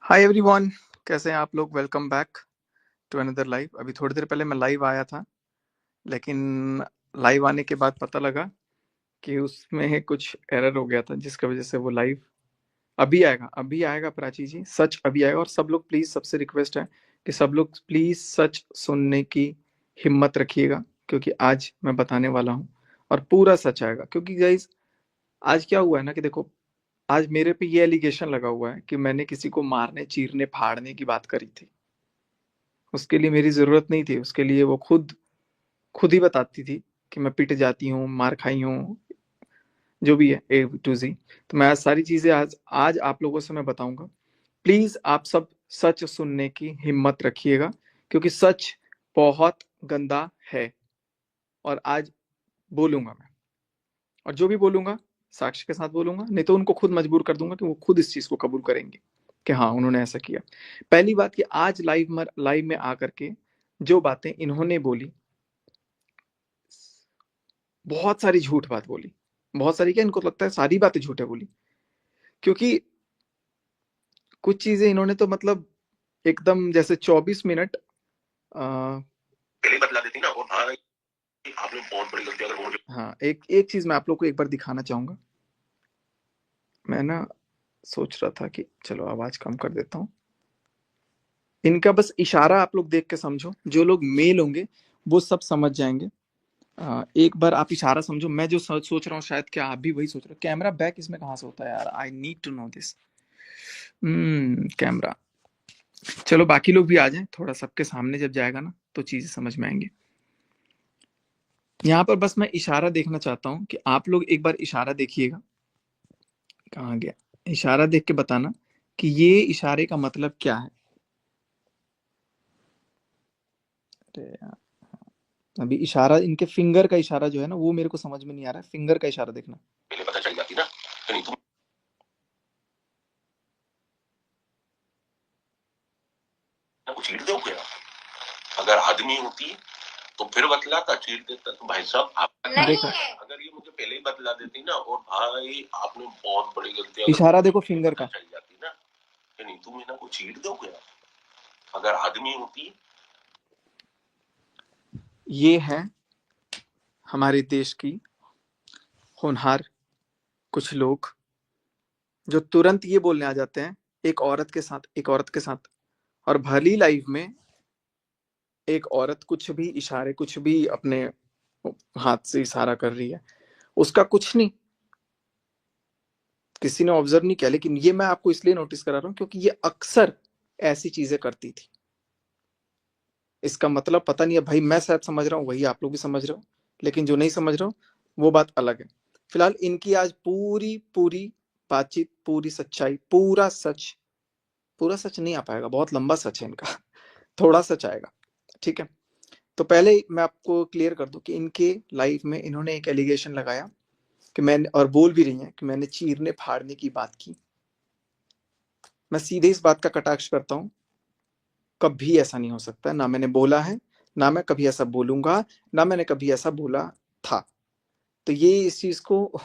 Hi everyone, कैसे हैं आप लोग। Welcome back to another live. अभी थोड़ी देर पहले मैं लाइव आया था, लेकिन लाइव आने के बाद पता लगा कि उसमें कुछ एरर हो गया था, जिसकी वजह से वो लाइव अभी आएगा प्राची जी, सच अभी आएगा। और सब लोग प्लीज, सबसे रिक्वेस्ट है कि सब लोग प्लीज सच सुनने की हिम्मत रखिएगा, क्योंकि आज मैं बताने वाला हूँ और पूरा सच आएगा। क्योंकि गाइज, आज क्या हुआ है ना कि देखो, आज मेरे पे ये एलिगेशन लगा हुआ है कि मैंने किसी को मारने, चीरने, फाड़ने की बात करी थी। उसके लिए मेरी जरूरत नहीं थी, उसके लिए वो खुद खुद ही बताती थी कि मैं पिट जाती हूँ, मार खाई हूँ, जो भी है ए टू जी। तो मैं आज सारी चीजें आज आज आप लोगों से मैं बताऊंगा। प्लीज आप सब सच सुनने की हिम्मत रखिएगा, क्योंकि सच बहुत गंदा है। और आज बोलूंगा मैं, और जो भी बोलूंगा साक्ष्य के साथ बोलूंगा, नहीं तो उनको खुद मजबूर कर दूंगा कि वो खुद इस चीज को कबूल करेंगे कि हाँ, उन्होंने ऐसा किया। पहली बात कि आज लाइव में आकर के जो बातें इन्होंने बोली, बहुत सारी झूठ बात बोली। बहुत सारी क्या, इनको तो लगता है सारी बातें झूठ है बोली। क्योंकि कुछ चीजें इन्होंने तो मतलब एकदम जैसे 24 मिनट पहले बतला देती ना। और भाई, आपने बहुत बड़ी गलती अगर हाँ, एक एक चीज मैं आप लोग को एक बार दिखाना चाहूंगा। मैं ना सोच रहा था कि चलो आवाज कम कर देता हूँ। इनका बस इशारा आप लोग देख के समझो, जो लोग मेल होंगे वो सब समझ जाएंगे। एक बार आप इशारा समझो। मैं जो सोच रहा हूँ, शायद क्या आप भी वही सोच रहे हो। कैमरा बैक इसमें कहाँ से होता है यार, I need to know this. Camera, चलो बाकी लोग भी आ जाएं, थोड़ा सबके सामने जब जाएगा ना तो चीजें समझ में आएंगी। यहाँ पर बस मैं इशारा देखना चाहता हूँ कि आप लोग एक बार इशारा देखिएगा। कहाँ गया इशारा, देख के बताना कि ये इशारे का मतलब क्या है। अरे यार, अभी इशारा, इनके फिंगर का इशारा जो है ना, वो मेरे को समझ में नहीं आ रहा है। फिंगर का इशारा देखना, पहले पता चल जाती ना कि नहीं तुम कुछ चीर दो क्या। अगर आदमी होती तो फिर बतलाता, चीर देता। तो भाई साहब आप देखो, अगर ये मुझे पहले ही बतला देती ना, और भाई आपने बहुत बड़ी गलती, इशारा देखो फिंगर का, चल जाती ना कि नहीं तुम इन्हें को चीर दो क्या। अगर आदमी होती। ये है हमारे देश की होनहार कुछ लोग, जो तुरंत ये बोलने आ जाते हैं एक औरत के साथ। और भली लाइफ में एक औरत कुछ भी इशारे, कुछ भी अपने हाथ से इशारा कर रही है, उसका कुछ नहीं, किसी ने ऑब्जर्व नहीं किया। लेकिन ये मैं आपको इसलिए नोटिस करा रहा हूं क्योंकि ये अक्सर ऐसी चीजें करती थी। इसका मतलब पता नहीं है भाई, मैं शायद समझ रहा हूँ, वही आप लोग भी समझ रहे हो, लेकिन जो नहीं समझ रहे हो वो बात अलग है। फिलहाल इनकी आज पूरी पूरी बातचीत, पूरी सच्चाई, पूरा सच नहीं आ पाएगा, बहुत लंबा सच है इनका। थोड़ा सच आएगा, ठीक है। तो पहले मैं आपको क्लियर कर दूं कि इनके लाइफ में इन्होंने एक एलिगेशन लगाया कि मैंने, और बोल भी रही हैं कि मैंने चीरने फाड़ने की बात की। मैं सीधे इस बात का कटाक्ष करता हूं, कभी ऐसा नहीं हो सकता। ना मैंने बोला है, ना मैं कभी ऐसा बोलूंगा, ना मैंने कभी ऐसा बोला था। तो ये इस चीज को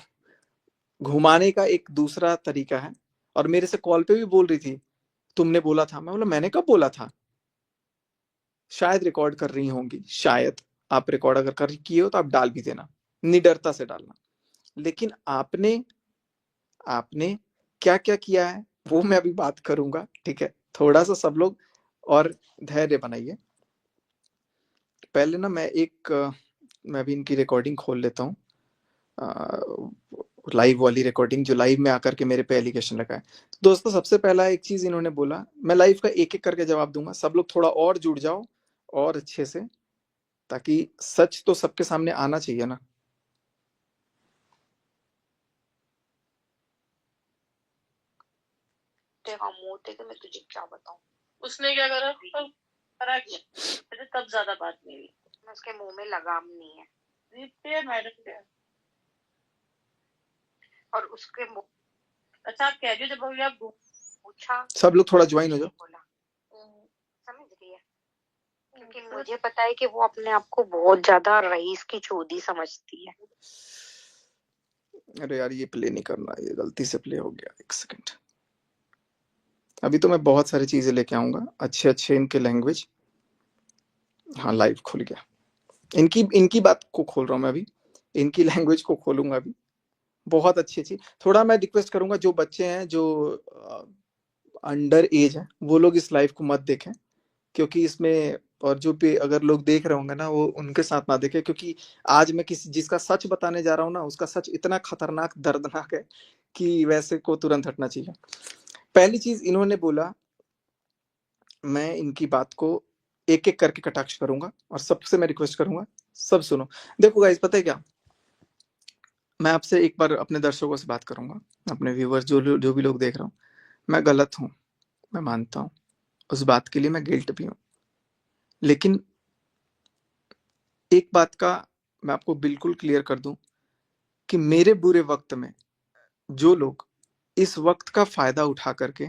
घुमाने का एक दूसरा तरीका है। और मेरे से कॉल पे भी बोल रही थी तुमने बोला था। मैं बोला मैंने कब बोला था। शायद रिकॉर्ड कर रही होंगी, शायद। आप रिकॉर्ड अगर कर किए हो तो आप डाल भी देना, निडरता से डालना। लेकिन आपने आपने क्या क्या किया है वो मैं अभी बात करूंगा, ठीक है। थोड़ा सा सब लोग और धैर्य बनाइए। पहले ना मैं भी इनकी रिकॉर्डिंग खोल लेता हूँ, लाइव वाली रिकॉर्डिंग, जो लाइव में आकर के मेरे पे एलिगेशन लगा है। तो दोस्तों, सबसे पहला एक चीज इन्होंने बोला, मैं लाइव का एक एक करके जवाब दूंगा। सब लोग थोड़ा और जुड़ जाओ, और अच्छे से, ताकि सच तो सबके सामने आना चाहिए ना। मोटे के मैं तुझे क्या बताऊं, उसने क्या करा, करा क्या, मुझे तब ज्यादा बात नहीं हुई। उसके मुंह में लगाम नहीं है, मैडम के, और उसके मुंह। अच्छा आप कह रहे हो जब अभी आप पूछा, सब लोग थोड़ा ज्वाइन हो जाओ। समझ रही है, क्योंकि मुझे पता है कि वो अपने आप को बहुत ज्यादा रईस की चोदी समझती है। अरे यार, ये प्ले नहीं करना, ये गलती से प्ले हो गया। एक सेकंड, अभी तो मैं बहुत सारी चीजें लेके आऊंगा, अच्छे अच्छे इनके लैंग्वेज। हाँ, लाइव खुल गया। इनकी इनकी बात को खोल रहा हूँ मैं अभी, इनकी लैंग्वेज को खोलूंगा अभी। बहुत अच्छी अच्छी। थोड़ा मैं रिक्वेस्ट करूंगा, जो बच्चे हैं जो अंडर एज है, वो लोग इस लाइव को मत देखें, क्योंकि इसमें, और जो भी अगर लोग देख रहे होंगे ना, वो उनके साथ ना देखें, क्योंकि आज मैं किसी जिसका सच बताने जा रहा हूँ ना, उसका सच इतना खतरनाक दर्दनाक है कि वैसे को तुरंत हटना चाहिए। पहली चीज इन्होंने बोला, मैं इनकी बात को एक एक करके कटाक्ष करूंगा और सबसे मैं रिक्वेस्ट करूंगा सब सुनो। देखो गाइस, पता है क्या, मैं आपसे एक बार अपने दर्शकों से बात करूंगा, अपने व्यूवर्स जो भी लोग देख रहा हूँ, मैं गलत हूँ, मैं मानता हूँ, उस बात के लिए मैं गिल्ट भी हूँ, लेकिन एक बात का मैं आपको बिल्कुल क्लियर कर दूं कि मेरे बुरे वक्त में जो लोग इस वक्त का फायदा उठा करके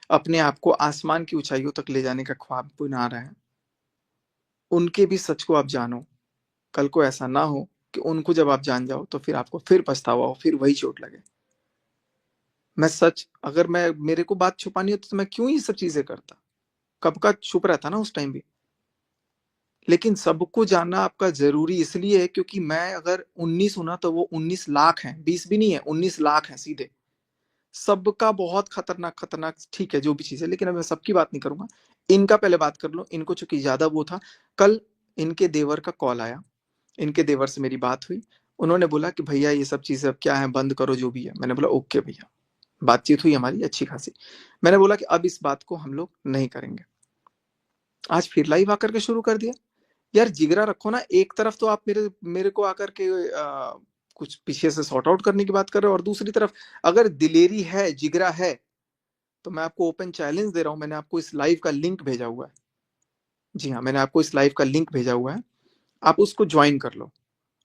अपने आप को आसमान की ऊंचाइयों तक ले जाने का ख्वाब बना रहे हैं, उनके भी सच को आप जानो। कल को ऐसा ना हो कि उनको जब आप जान जाओ तो फिर आपको फिर पछतावा हो, फिर वही चोट लगे। मैं सच, अगर मैं मेरे को बात छुपानी होती तो मैं क्यों ये सब चीजें करता, कब का छुप रहता ना उस टाइम भी। लेकिन सबको जानना आपका जरूरी इसलिए है क्योंकि मैं अगर 19 हूं ना, तो वो 19 लाख हैं, 20 भी नहीं है, 19 लाख हैं सीधे। सबका बहुत खतरनाक खतरनाक, ठीक है जो भी चीज है, लेकिन अब मैं सबकी बात नहीं करूंगा। इनका पहले बात कर लो, इनको चूंकि ज्यादा वो था। कल इनके देवर का कॉल आया, इनके देवर से मेरी बात हुई, उन्होंने बोला कि भैया ये सब चीजें अब क्या है, बंद करो जो भी है। मैंने बोला ओके भैया, बातचीत हुई हमारी अच्छी खासी। मैंने बोला कि अब इस बात को हम लोग नहीं करेंगे। आज फिर लाइव आकर के शुरू कर दिया। यार जिगरा रखो ना, एक तरफ तो आप मेरे मेरे को आकर के कुछ पीछे से सॉर्ट आउट करने की बात कर रहे हो, और दूसरी तरफ अगर दिलेरी है, जिगरा है, तो मैं आपको ओपन चैलेंज दे रहा हूं। मैंने आपको इस लाइव का लिंक भेजा हुआ है। जी हाँ, मैंने आपको इस लाइव का लिंक भेजा हुआ है, आप उसको ज्वाइन कर लो,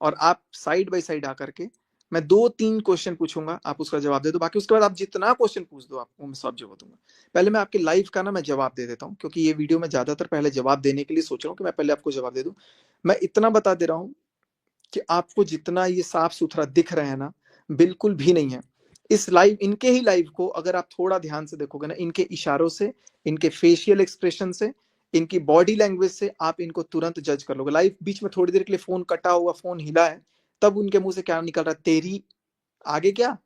और आप साइड बाय साइड आकर के, मैं 2-3 क्वेश्चन पूछूंगा, आप उसका जवाब दे दो। बाकी उसके बाद आप जितना क्वेश्चन पूछ दो, आपको मैं सब जवाब दूंगा। पहले मैं आपके लाइव का ना मैं जवाब दे देता हूँ, क्योंकि ये वीडियो में ज्यादातर पहले जवाब देने के लिए सोच रहा हूँ कि मैं पहले आपको जवाब दे दूं। मैं इतना बता दे रहा हूँ कि आपको जितना ये साफ सुथरा दिख रहे हैं ना, बिल्कुल भी नहीं है। इस लाइव, इनके ही लाइव को अगर आप थोड़ा ध्यान से देखोगे ना, इनके इशारों से, इनके फेशियल एक्सप्रेशन से, इनकी बॉडी लैंग्वेज से आप इनको तुरंत जज कर लोगे। लाइव बीच में थोड़ी देर के लिए फोन कटा हुआ, फोन हिला है, तब उनके मुंह से क्या निकल रहा है, तेरी, आगे क्या,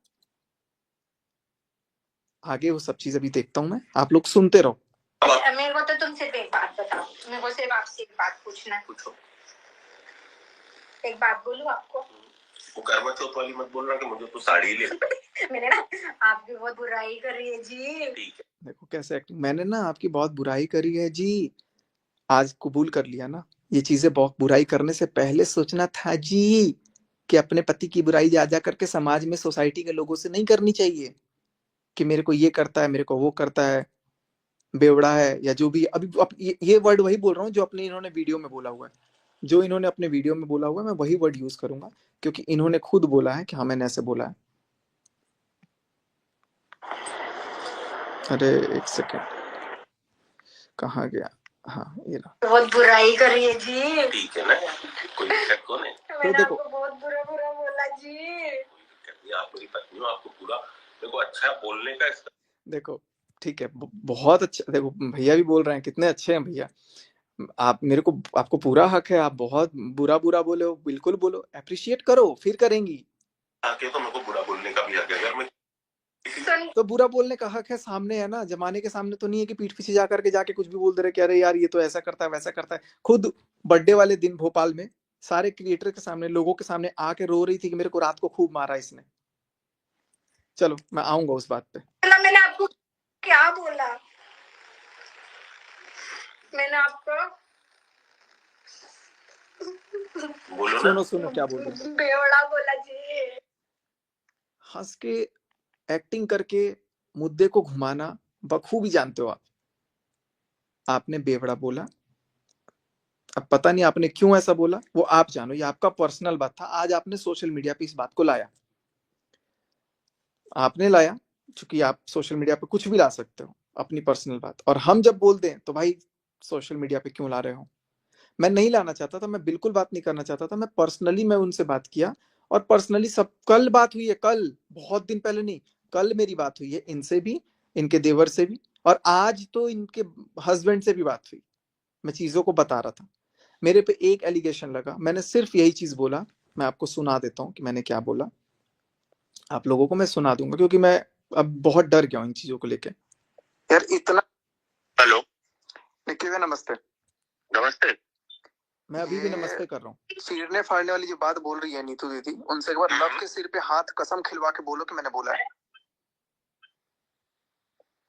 आगे वो सब चीज अभी देखता हूं मैं, आप लोग सुनते रहो। मेरे को तो तुम सिर्फ एक बात बताओ, मेरे को सिर्फ आपसे एक बात पूछना है। पूछो। एक बात बोलूं आपको, वो कर्मा चौथ वाली मत बोल रहा कि मुझे तो साड़ी ले। मैंने ना आपकी बहुत बुराई करी है जी। ठीक है, देखो कैसे एक्टिंग, मैंने ना आपकी बहुत बुराई करी है जी, आज कबूल कर लिया ना। ये चीजें बहुत बुराई करने से पहले सोचना था जी, कि अपने पति की बुराई जा जा करके समाज में, सोसाइटी के लोगों से नहीं करनी चाहिए, कि मेरे को ये करता है, मेरे को वो करता है, बेवड़ा है, या जो भी। अभी ये वर्ड वही बोल रहा हूँ जो अपने इन्होंने वीडियो में बोला हुआ है, जो इन्होंने अपने वीडियो में बोला हुआ है, मैं वही वर्ड यूज करूंगा, क्योंकि इन्होंने खुद बोला है कि हाँ मैंने ऐसे बोला है। अरे एक सेकेंड, कहाँ गया, हाँ ये रहा। बहुत बुराई करी है जी। ठीक है ना, कोई दिक्कत कौन है? तो देखो, आपको बहुत बुरा बुरा बोला जी। आप मेरी पत्नी हो, आपको पूरा मेरे को अच्छा बोलने का, देखो ठीक है, बहुत अच्छा। देखो भैया भी बोल रहे हैं, कितने अच्छे हैं भैया। आप मेरे को, आपको पूरा हक है, आप बहुत बुरा बुरा बोले हो, बिल्कुल बोलो, अप्रिशिएट करो, फिर करेंगी। आके तो मेरे को बुरा बोलने का भी हक है, अगर मैं तो बुरा बोलने का हक है, सामने है ना, जमाने के सामने तो नहीं है कि पीठ पीछे जाकर के जाके कुछ भी बोल दे रहे कि अरे यार ये तो ऐसा करता है वैसा करता है। खुद बर्थडे वाले दिन भोपाल में सारे क्रिएटर के सामने, लोगों के सामने आके रो रही थी कि मेरे को रात को खूब मारा इसने। चलो मैं आऊंगा उस बात पे। मैंने आपको क्या बोला, मैंने आपको, सुनो सुनो क्या बोल रहे, बेवड़ा बोला जी। हंस के, एक्टिंग करके मुद्दे को घुमाना बखूबी जानते हो आप। आपने बेवड़ा बोला, अब पता नहीं आपने क्यों ऐसा बोला, वो आप जानो, ये आपका पर्सनल बात था। आज आपने सोशल मीडिया पे इस बात को लाया, आपने लाया, क्योंकि आप सोशल मीडिया पे कुछ भी ला सकते हो, अपनी पर्सनल बात। और हम जब बोलते हैं तो भाई सोशल मीडिया पे क्यों ला रहे हो। मैं नहीं लाना चाहता था, मैं बिल्कुल बात नहीं करना चाहता था, मैं पर्सनली मैं उनसे बात किया, और पर्सनली सब, कल बात हुई है, कल, बहुत दिन पहले नहीं, कल मेरी बात हुई है इनसे भी, इनके देवर से भी, और आज तो इनके हस्बैंड से भी बात हुई। मैं चीजों को बता रहा था। मेरे पे एक एलिगेशन लगा, मैंने सिर्फ यही चीज बोला। मैं आपको सुना देता हूँ कि मैंने क्या बोला। आप लोगों को मैं सुना दूंगा, क्योंकि मैं अब बहुत डर गया हूँ इन चीजों को लेके। यार इतना। हेलो निखिल भैया, नमस्ते। नमस्ते। मैं अभी भी नमस्ते कर रहा हूँ। चीरने फाड़ने वाली जो बात बोल रही है नीतू दीदी, उनसे एक बार लव के सिर पे हाथ कसम खिलवा के बोलो कि मैंने बोला है।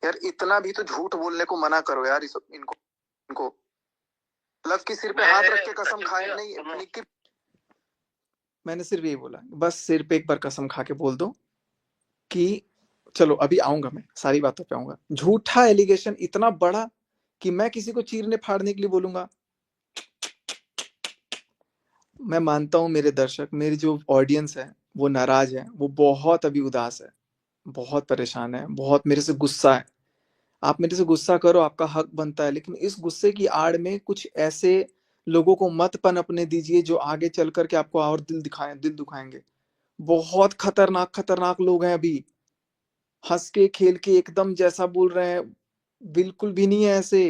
यार इतना भी तो झूठ बोलने को मना करो यार, इनको इनको लव के सिर पे हाथ रख के कसम खाए नहीं निक्की। मैंने सिर्फ यही बोला, बस सिर पे एक बार कसम खा के बोल दो कि चलो अभी आऊंगा, मैं सारी बातों पे आऊंगा। झूठा एलिगेशन इतना बड़ा कि मैं किसी को चीरने फाड़ने के लिए बोलूंगा। मैं मानता हूं मेरे दर्शक, मेरी जो ऑडियंस है वो नाराज है, वो बहुत अभी उदास है, बहुत परेशान है, बहुत मेरे से गुस्सा है। आप मेरे से गुस्सा करो, आपका हक बनता है, लेकिन इस गुस्से की आड़ में कुछ ऐसे लोगों को मत पनपने दीजिए जो आगे चल करके आपको और दिल दुखाएंगे। बहुत खतरनाक खतरनाक लोग हैं अभी, हंस के खेल के एकदम जैसा बोल रहे हैं, बिल्कुल भी नहीं है ऐसे।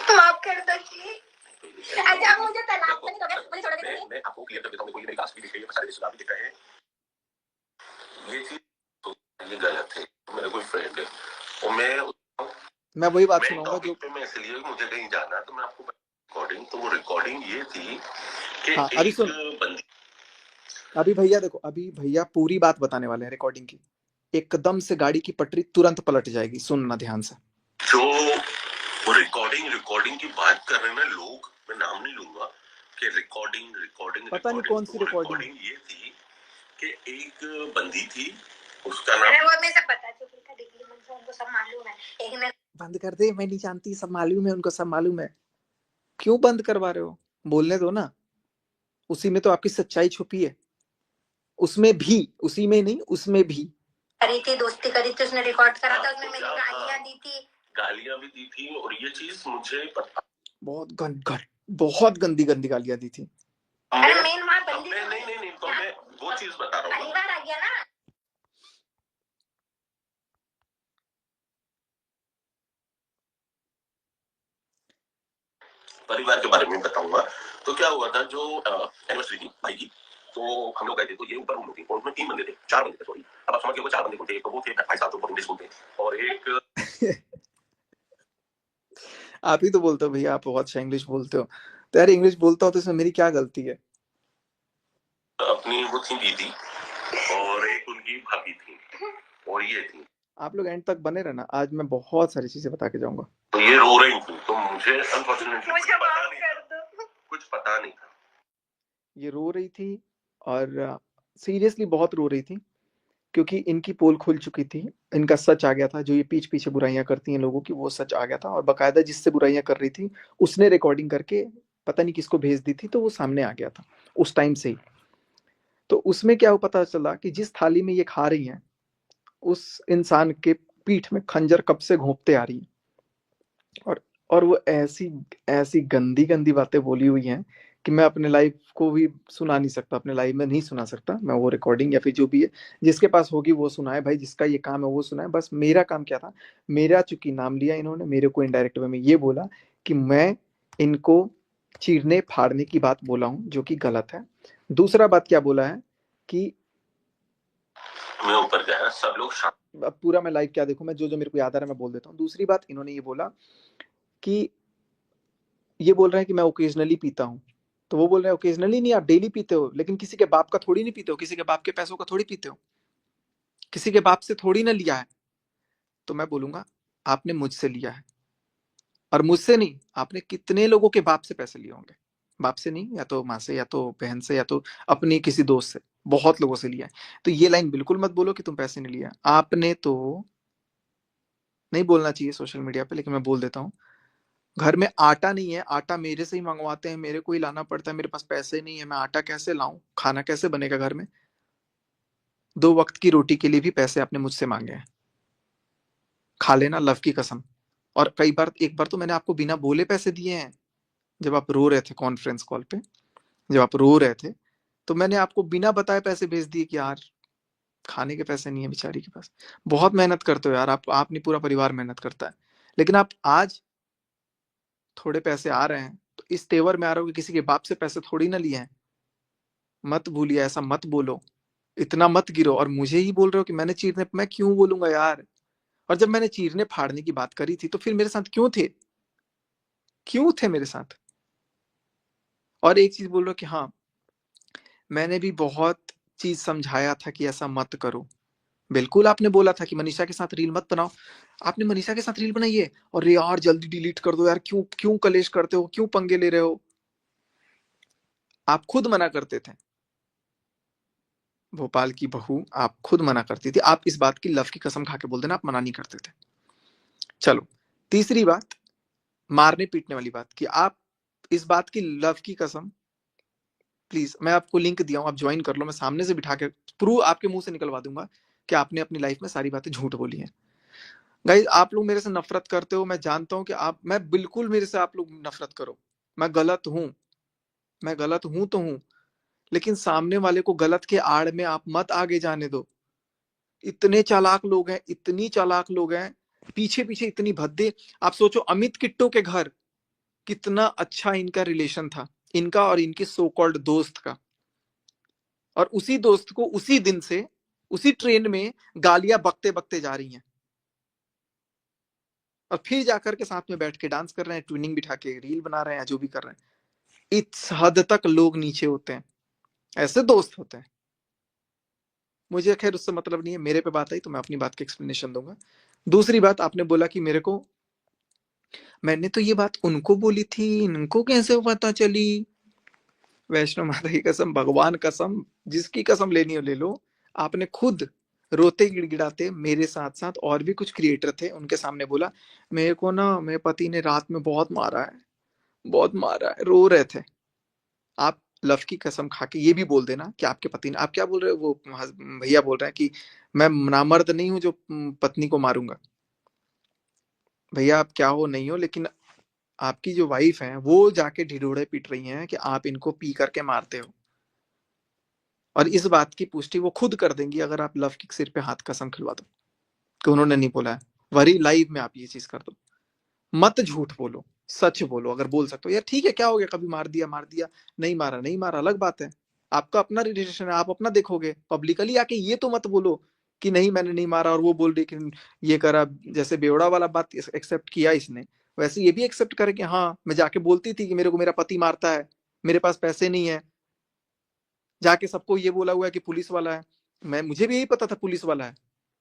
माफ कर दो जी। अच्छा मुझे तलाक नहीं दोगे, मुझे छोड़ के मैं आपको क्लियर कर देता हूं, कोई मेरी कास्ट भी दिख रही है, सारे रिश्तेदार भी दिख रहे हैं। ये चीज तो ये गलत है। मेरा कोई फ्रेंड है और मैं वही बात सुनाऊंगा जो पे मैं, इसलिए मुझे कहीं जाना तो मैं आपको रिकॉर्डिंग, तो वो रिकॉर्डिंग ये थी कि हाँ, अभी सुन बंदी। अभी भैया देखो, अभी भैया पूरी बात बताने वाले हैं रिकॉर्डिंग की। एकदम से गाड़ी की पटरी तुरंत पलट जाएगी, सुनना ध्यान से। जो वो रिकॉर्डिंग की बात कर रहे हैं ना लोग, मैं नाम नहीं लूंगा, कि रिकॉर्डिंग पता नहीं कौन सी रिकॉर्डिंग ये थी कि एक बंदी थी, उसका नाम, अरे वो हमें सब पता है, जो था डिग्री में से उनको सब मालूम है। एक ने बंद कर दे, मैं नहीं जानती, सब मालूम है उनको, सब मालूम है। क्यों बंद करवा रहे हो, बोलने दो ना। उसी में तो आपकी सच्चाई छुपी है, उसमें भी, उसी में नहीं उसमें भी करी थी, दोस्ती करी थी, उसने रिकॉर्ड करा था, उसने मेरी गालियां भी दी थी, और ये चीज मुझे पता, बहुत गंदी गंदी गालियां दी थी। अरे मेन वहां बंदी नहीं, तो मैं वो चीज बता रहा हूँ, आ गया ना। परिवार के बारे में बताऊंगा। तो क्या हुआ था, जो एनिवर्सरी थी भाई की, तो हम लोग गए थे, तो ये ऊपर रूम थी, और उसमें 3 बंदे थे, 4 बंदे थे सॉरी। अब आप समझ गए, वो 4 बंदे कौन थे, तो वो थे भाई साहब, ऊपर इंग्लिश बोलते हैं, और एक आप ही तो बोलते हो भैया, आप बहुत अच्छा इंग्लिश बोलते हो। तो यार इंग्लिश बोलता हो तो इसमें मेरी क्या गलती है। अपनी वो थी दीदी, और एक उनकी भाभी थी, और ये थी। आप लोग एंड तक बने रहना, आज मैं बहुत सारी चीजें बता के जाऊंगा। तो ये रो रही थी, तो मुझे अनफॉर्चुनेटली कुछ पता नहीं था। ये रो रही थी, और सीरियसली बहुत रो रही थी, क्योंकि इनकी पोल खुल चुकी थी। इनका सच आ गया था, जो ये पीछे पीछे बुराइयां करती हैं लोगों की, वो सच आ गया था, और बकायदा जिससे बुराइयां कर रही थी उसने रिकॉर्डिंग करके पता नहीं किसको भेज दी थी, तो वो सामने आ गया था उस टाइम से ही। तो उसमें क्या पता चला कि जिस थाली में ये खा रही हैं, उस इंसान के पीठ में खंजर कब से घोंपते आ रही है। और वो ऐसी ऐसी गंदी गंदी बातें बोली हुई हैं कि मैं अपने लाइफ को भी सुना नहीं सकता, अपने लाइफ में नहीं सुना सकता मैं वो रिकॉर्डिंग, या फिर जो भी है, जिसके पास होगी वो सुनाए भाई, जिसका ये काम है वो सुनाए। बस मेरा काम क्या था, मेरा चूंकि नाम लिया इन्होंने, मेरे को इनडायरेक्ट वे में ये बोला कि मैं इनको चीरने फाड़ने की बात बोला हूँ, जो कि गलत है। दूसरा बात क्या बोला है कि मैं ऊपर गया, सब लोग अब पूरा मैं लाइव क्या देखूं, मैं जो जो मेरे को याद आ रहा है मैं बोल देता हूँ। दूसरी बात इन्होंने ये बोला कि ये बोल रहे हैं कि मैं ओकेजनली पीता हूँ। तो वो बोल रहे हैं ओकेजनली नहीं, आप डेली पीते हो, लेकिन किसी के बाप का थोड़ी नहीं पीते हो, किसी के बाप के पैसों का थोड़ी पीते हो, किसी के बाप से थोड़ी ना लिया है। तो मैं बोलूंगा आपने मुझसे लिया है, और मुझसे नहीं, आपने कितने लोगों के बाप से पैसे लिए होंगे। बाप से नहीं, या तो माँ से, या तो बहन से, या तो अपनी किसी दोस्त से, बहुत लोगों से लिया है। तो ये लाइन बिल्कुल मत बोलो कि तुम पैसे नहीं लिया, आपने तो नहीं बोलना चाहिए सोशल मीडिया पे, लेकिन मैं बोल देता हूँ। घर में आटा नहीं है, आटा मेरे से ही मंगवाते हैं, मेरे को ही लाना पड़ता है, मेरे पास पैसे नहीं है, मैं आटा कैसे लाऊं, खाना कैसे बनेगा घर में। 2 वक्त की रोटी के लिए भी पैसे आपने मुझसे मांगे हैं, खा लेना लव की कसम। और कई बार, एक बार तो मैंने आपको बिना बोले पैसे दिए हैं, जब आप रो रहे थे कॉन्फ्रेंस कॉल पे, जब आप रो रहे थे, तो मैंने आपको बिना बताए पैसे भेज दिए कि यार खाने के पैसे नहीं है बेचारी के पास। बहुत मेहनत करते हो यार आप नहीं, पूरा परिवार मेहनत करता है, लेकिन आप आज थोड़े पैसे आ रहे हैं तो इस तेवर में आ रहे हो कि किसी के बाप से पैसे थोड़ी ना लिए हैं। मत भूलिए, ऐसा मत बोलो, इतना मत गिरो। और मुझे ही बोल रहे हो कि मैंने चीरने, मैं क्यों बोलूंगा यार? और जब मैंने चीरने फाड़ने की बात करी थी तो फिर मेरे साथ क्यों थे मेरे साथ? और एक चीज बोल रहे हो कि हाँ, मैंने भी बहुत चीज समझाया था कि ऐसा मत करो। बिल्कुल आपने बोला था कि मनीषा के साथ रील मत बनाओ। आपने मनीषा के साथ रील बनाई है, और यार जल्दी डिलीट कर दो यार, क्यों क्यों कलेश करते हो, क्यों पंगे ले रहे हो? आप खुद मना करते थे। भोपाल की बहू, आप खुद मना करती थी। आप इस बात की लव की कसम खा के बोल देना, आप मना नहीं करते थे। चलो, तीसरी बात, मारने पीटने वाली बात, कि आप इस बात की लव की कसम, प्लीज मैं आपको लिंक दिया हूं, आप ज्वाइन कर लो, मैं सामने से बिठा के प्रूव आपके मुंह से निकलवा दूंगा कि आपने अपनी लाइफ में सारी बातें झूठ बोली हैं। गाइस, आप लोग मेरे से नफरत करते हो, मैं जानता हूं कि मैं बिल्कुल, मेरे से आप लोग नफरत करो, मैं गलत हूं, मैं गलत हूं तो हूं, लेकिन सामने वाले को गलत के आड़ में आप मत आगे जाने दो। इतने चालाक लोग हैं, इतनी चालाक लोग हैं, पीछे पीछे इतनी भद्दे। आप सोचो, अमित किट्टू के घर कितना अच्छा इनका रिलेशन था, इनका और इनके सो कॉल्ड दोस्त का, और उसी दोस्त को उसी दिन से उसी ट्रेन में गालियां बकते बकते जा रही हैं, और फिर जाकर के साथ में बैठ के डांस कर रहे हैं, ट्विनिंग बिठा के रील बना रहे हैं, जो भी कर रहे हैं। इस हद तक लोग नीचे होते हैं, ऐसे दोस्त होते हैं। मुझे खैर उससे मतलब नहीं है, मेरे पे बात आई तो मैं अपनी बात की एक्सप्लेनेशन दूंगा। दूसरी बात, आपने बोला कि मेरे को, मैंने तो ये बात उनको बोली थी, इनको कैसे पता चली? वैष्णो माता की कसम, भगवान कसम, जिसकी कसम लेनी हो ले लो, आपने खुद रोते गिड़गिड़ाते मेरे साथ साथ और भी कुछ क्रिएटर थे उनके सामने बोला, मेरे को ना मेरे पति ने रात में बहुत मारा है, बहुत मारा है, रो रहे थे। आप लव की कसम खा के ये भी बोल देना कि आपके पति ने, आप क्या बोल रहे हो, वो भैया बोल रहे हैं कि मैं नामर्द नहीं हूं जो पत्नी को मारूंगा। भैया आप क्या हो नहीं हो, लेकिन आपकी जो वाइफ है वो जाके ढिढोरे पीट रही हैं कि आप इनको पी करके मारते हो, और इस बात की पुष्टि वो खुद कर देंगी अगर आप लव के सिर पे हाथ कसम खिलवा दो कि उन्होंने नहीं बोला है। वरी लाइव में आप ये चीज कर दो। मत झूठ बोलो, सच बोलो, अगर बोल सकते हो। यार ठीक है, क्या हो गया, कभी मार दिया मार दिया, नहीं मारा नहीं मारा अलग बात है, आपका अपना रिलेशन है, आप अपना देखोगे। पब्लिकली आके ये तो मत बोलो कि नहीं मैंने नहीं मारा, और वो बोल रही कि ये करा। जैसे बेवड़ा वाला बात एक्सेप्ट किया इसने, वैसे ये भी एक्सेप्ट करे कि हाँ मैं जाके बोलती थी कि मेरे को मेरा पति मारता है, मेरे पास पैसे नहीं है, जाके सबको ये बोला हुआ है कि पुलिस वाला है। मुझे भी यही पता था पुलिस वाला है,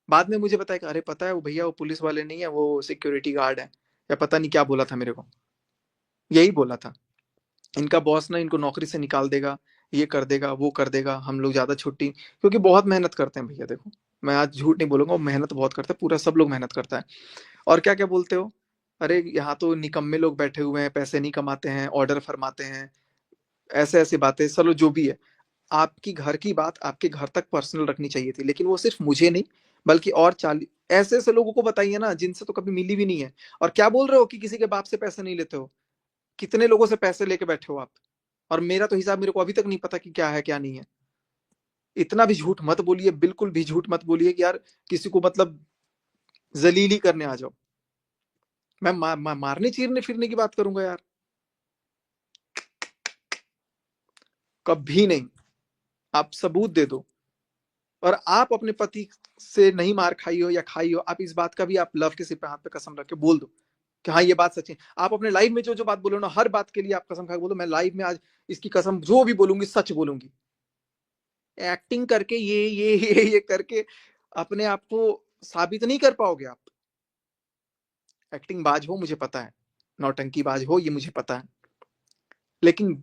बाद में मुझे बताया कि अरे पता है वो भैया वो पुलिस वाले नहीं है, वो सिक्योरिटी गार्ड है, या पता नहीं क्या बोला था मेरे को। यही बोला था, इनका बॉस ना इनको नौकरी से निकाल देगा, ये कर देगा वो कर देगा, हम लोग ज्यादा छुट्टी, क्योंकि बहुत मेहनत करते हैं भैया। देखो, मैं आज झूठ नहीं बोलूंगा, वो मेहनत बहुत करता है, पूरा सब लोग मेहनत करता है। और क्या क्या बोलते हो, अरे यहाँ तो निकम्मे लोग बैठे हुए हैं, पैसे नहीं कमाते हैं, ऑर्डर फरमाते हैं, ऐसे ऐसी बातें। चलो जो भी है, आपकी घर की बात आपके घर तक पर्सनल रखनी चाहिए थी, लेकिन वो सिर्फ मुझे नहीं बल्कि और 40 ऐसे ऐसे लोगों को बताइए ना जिनसे तो कभी मिली भी नहीं है। और क्या बोल रहे हो कि किसी के बाप से पैसे नहीं लेते हो? कितने लोगों से पैसे लेके बैठे हो आप? और मेरा तो हिसाब मेरे को अभी तक नहीं पता कि क्या है क्या नहीं है। इतना भी झूठ मत बोलिए, बिल्कुल भी झूठ मत बोलिए कि यार किसी को मतलब जलीली करने आ जाओ। मैं मारने चीरने फिरने की बात करूंगा यार? कभी नहीं। आप सबूत दे दो। और आप अपने पति से नहीं मार खाई हो या खाई हो, आप इस बात का भी आप लव के सिर पे हाथ पे कसम रख के बोल दो कि हाँ ये बात सच है। आप अपने लाइव में जो जो बात बोलो ना, हर बात के लिए आप कसम खा के बोलो, मैं लाइव में आज इसकी कसम जो भी बोलूंगी सच बोलूंगी। एक्टिंग करके ये करके अपने आप को साबित नहीं कर पाओगे आप। एक्टिंग बाज हो मुझे पता है, नौटंकी बाज हो ये मुझे पता है, लेकिन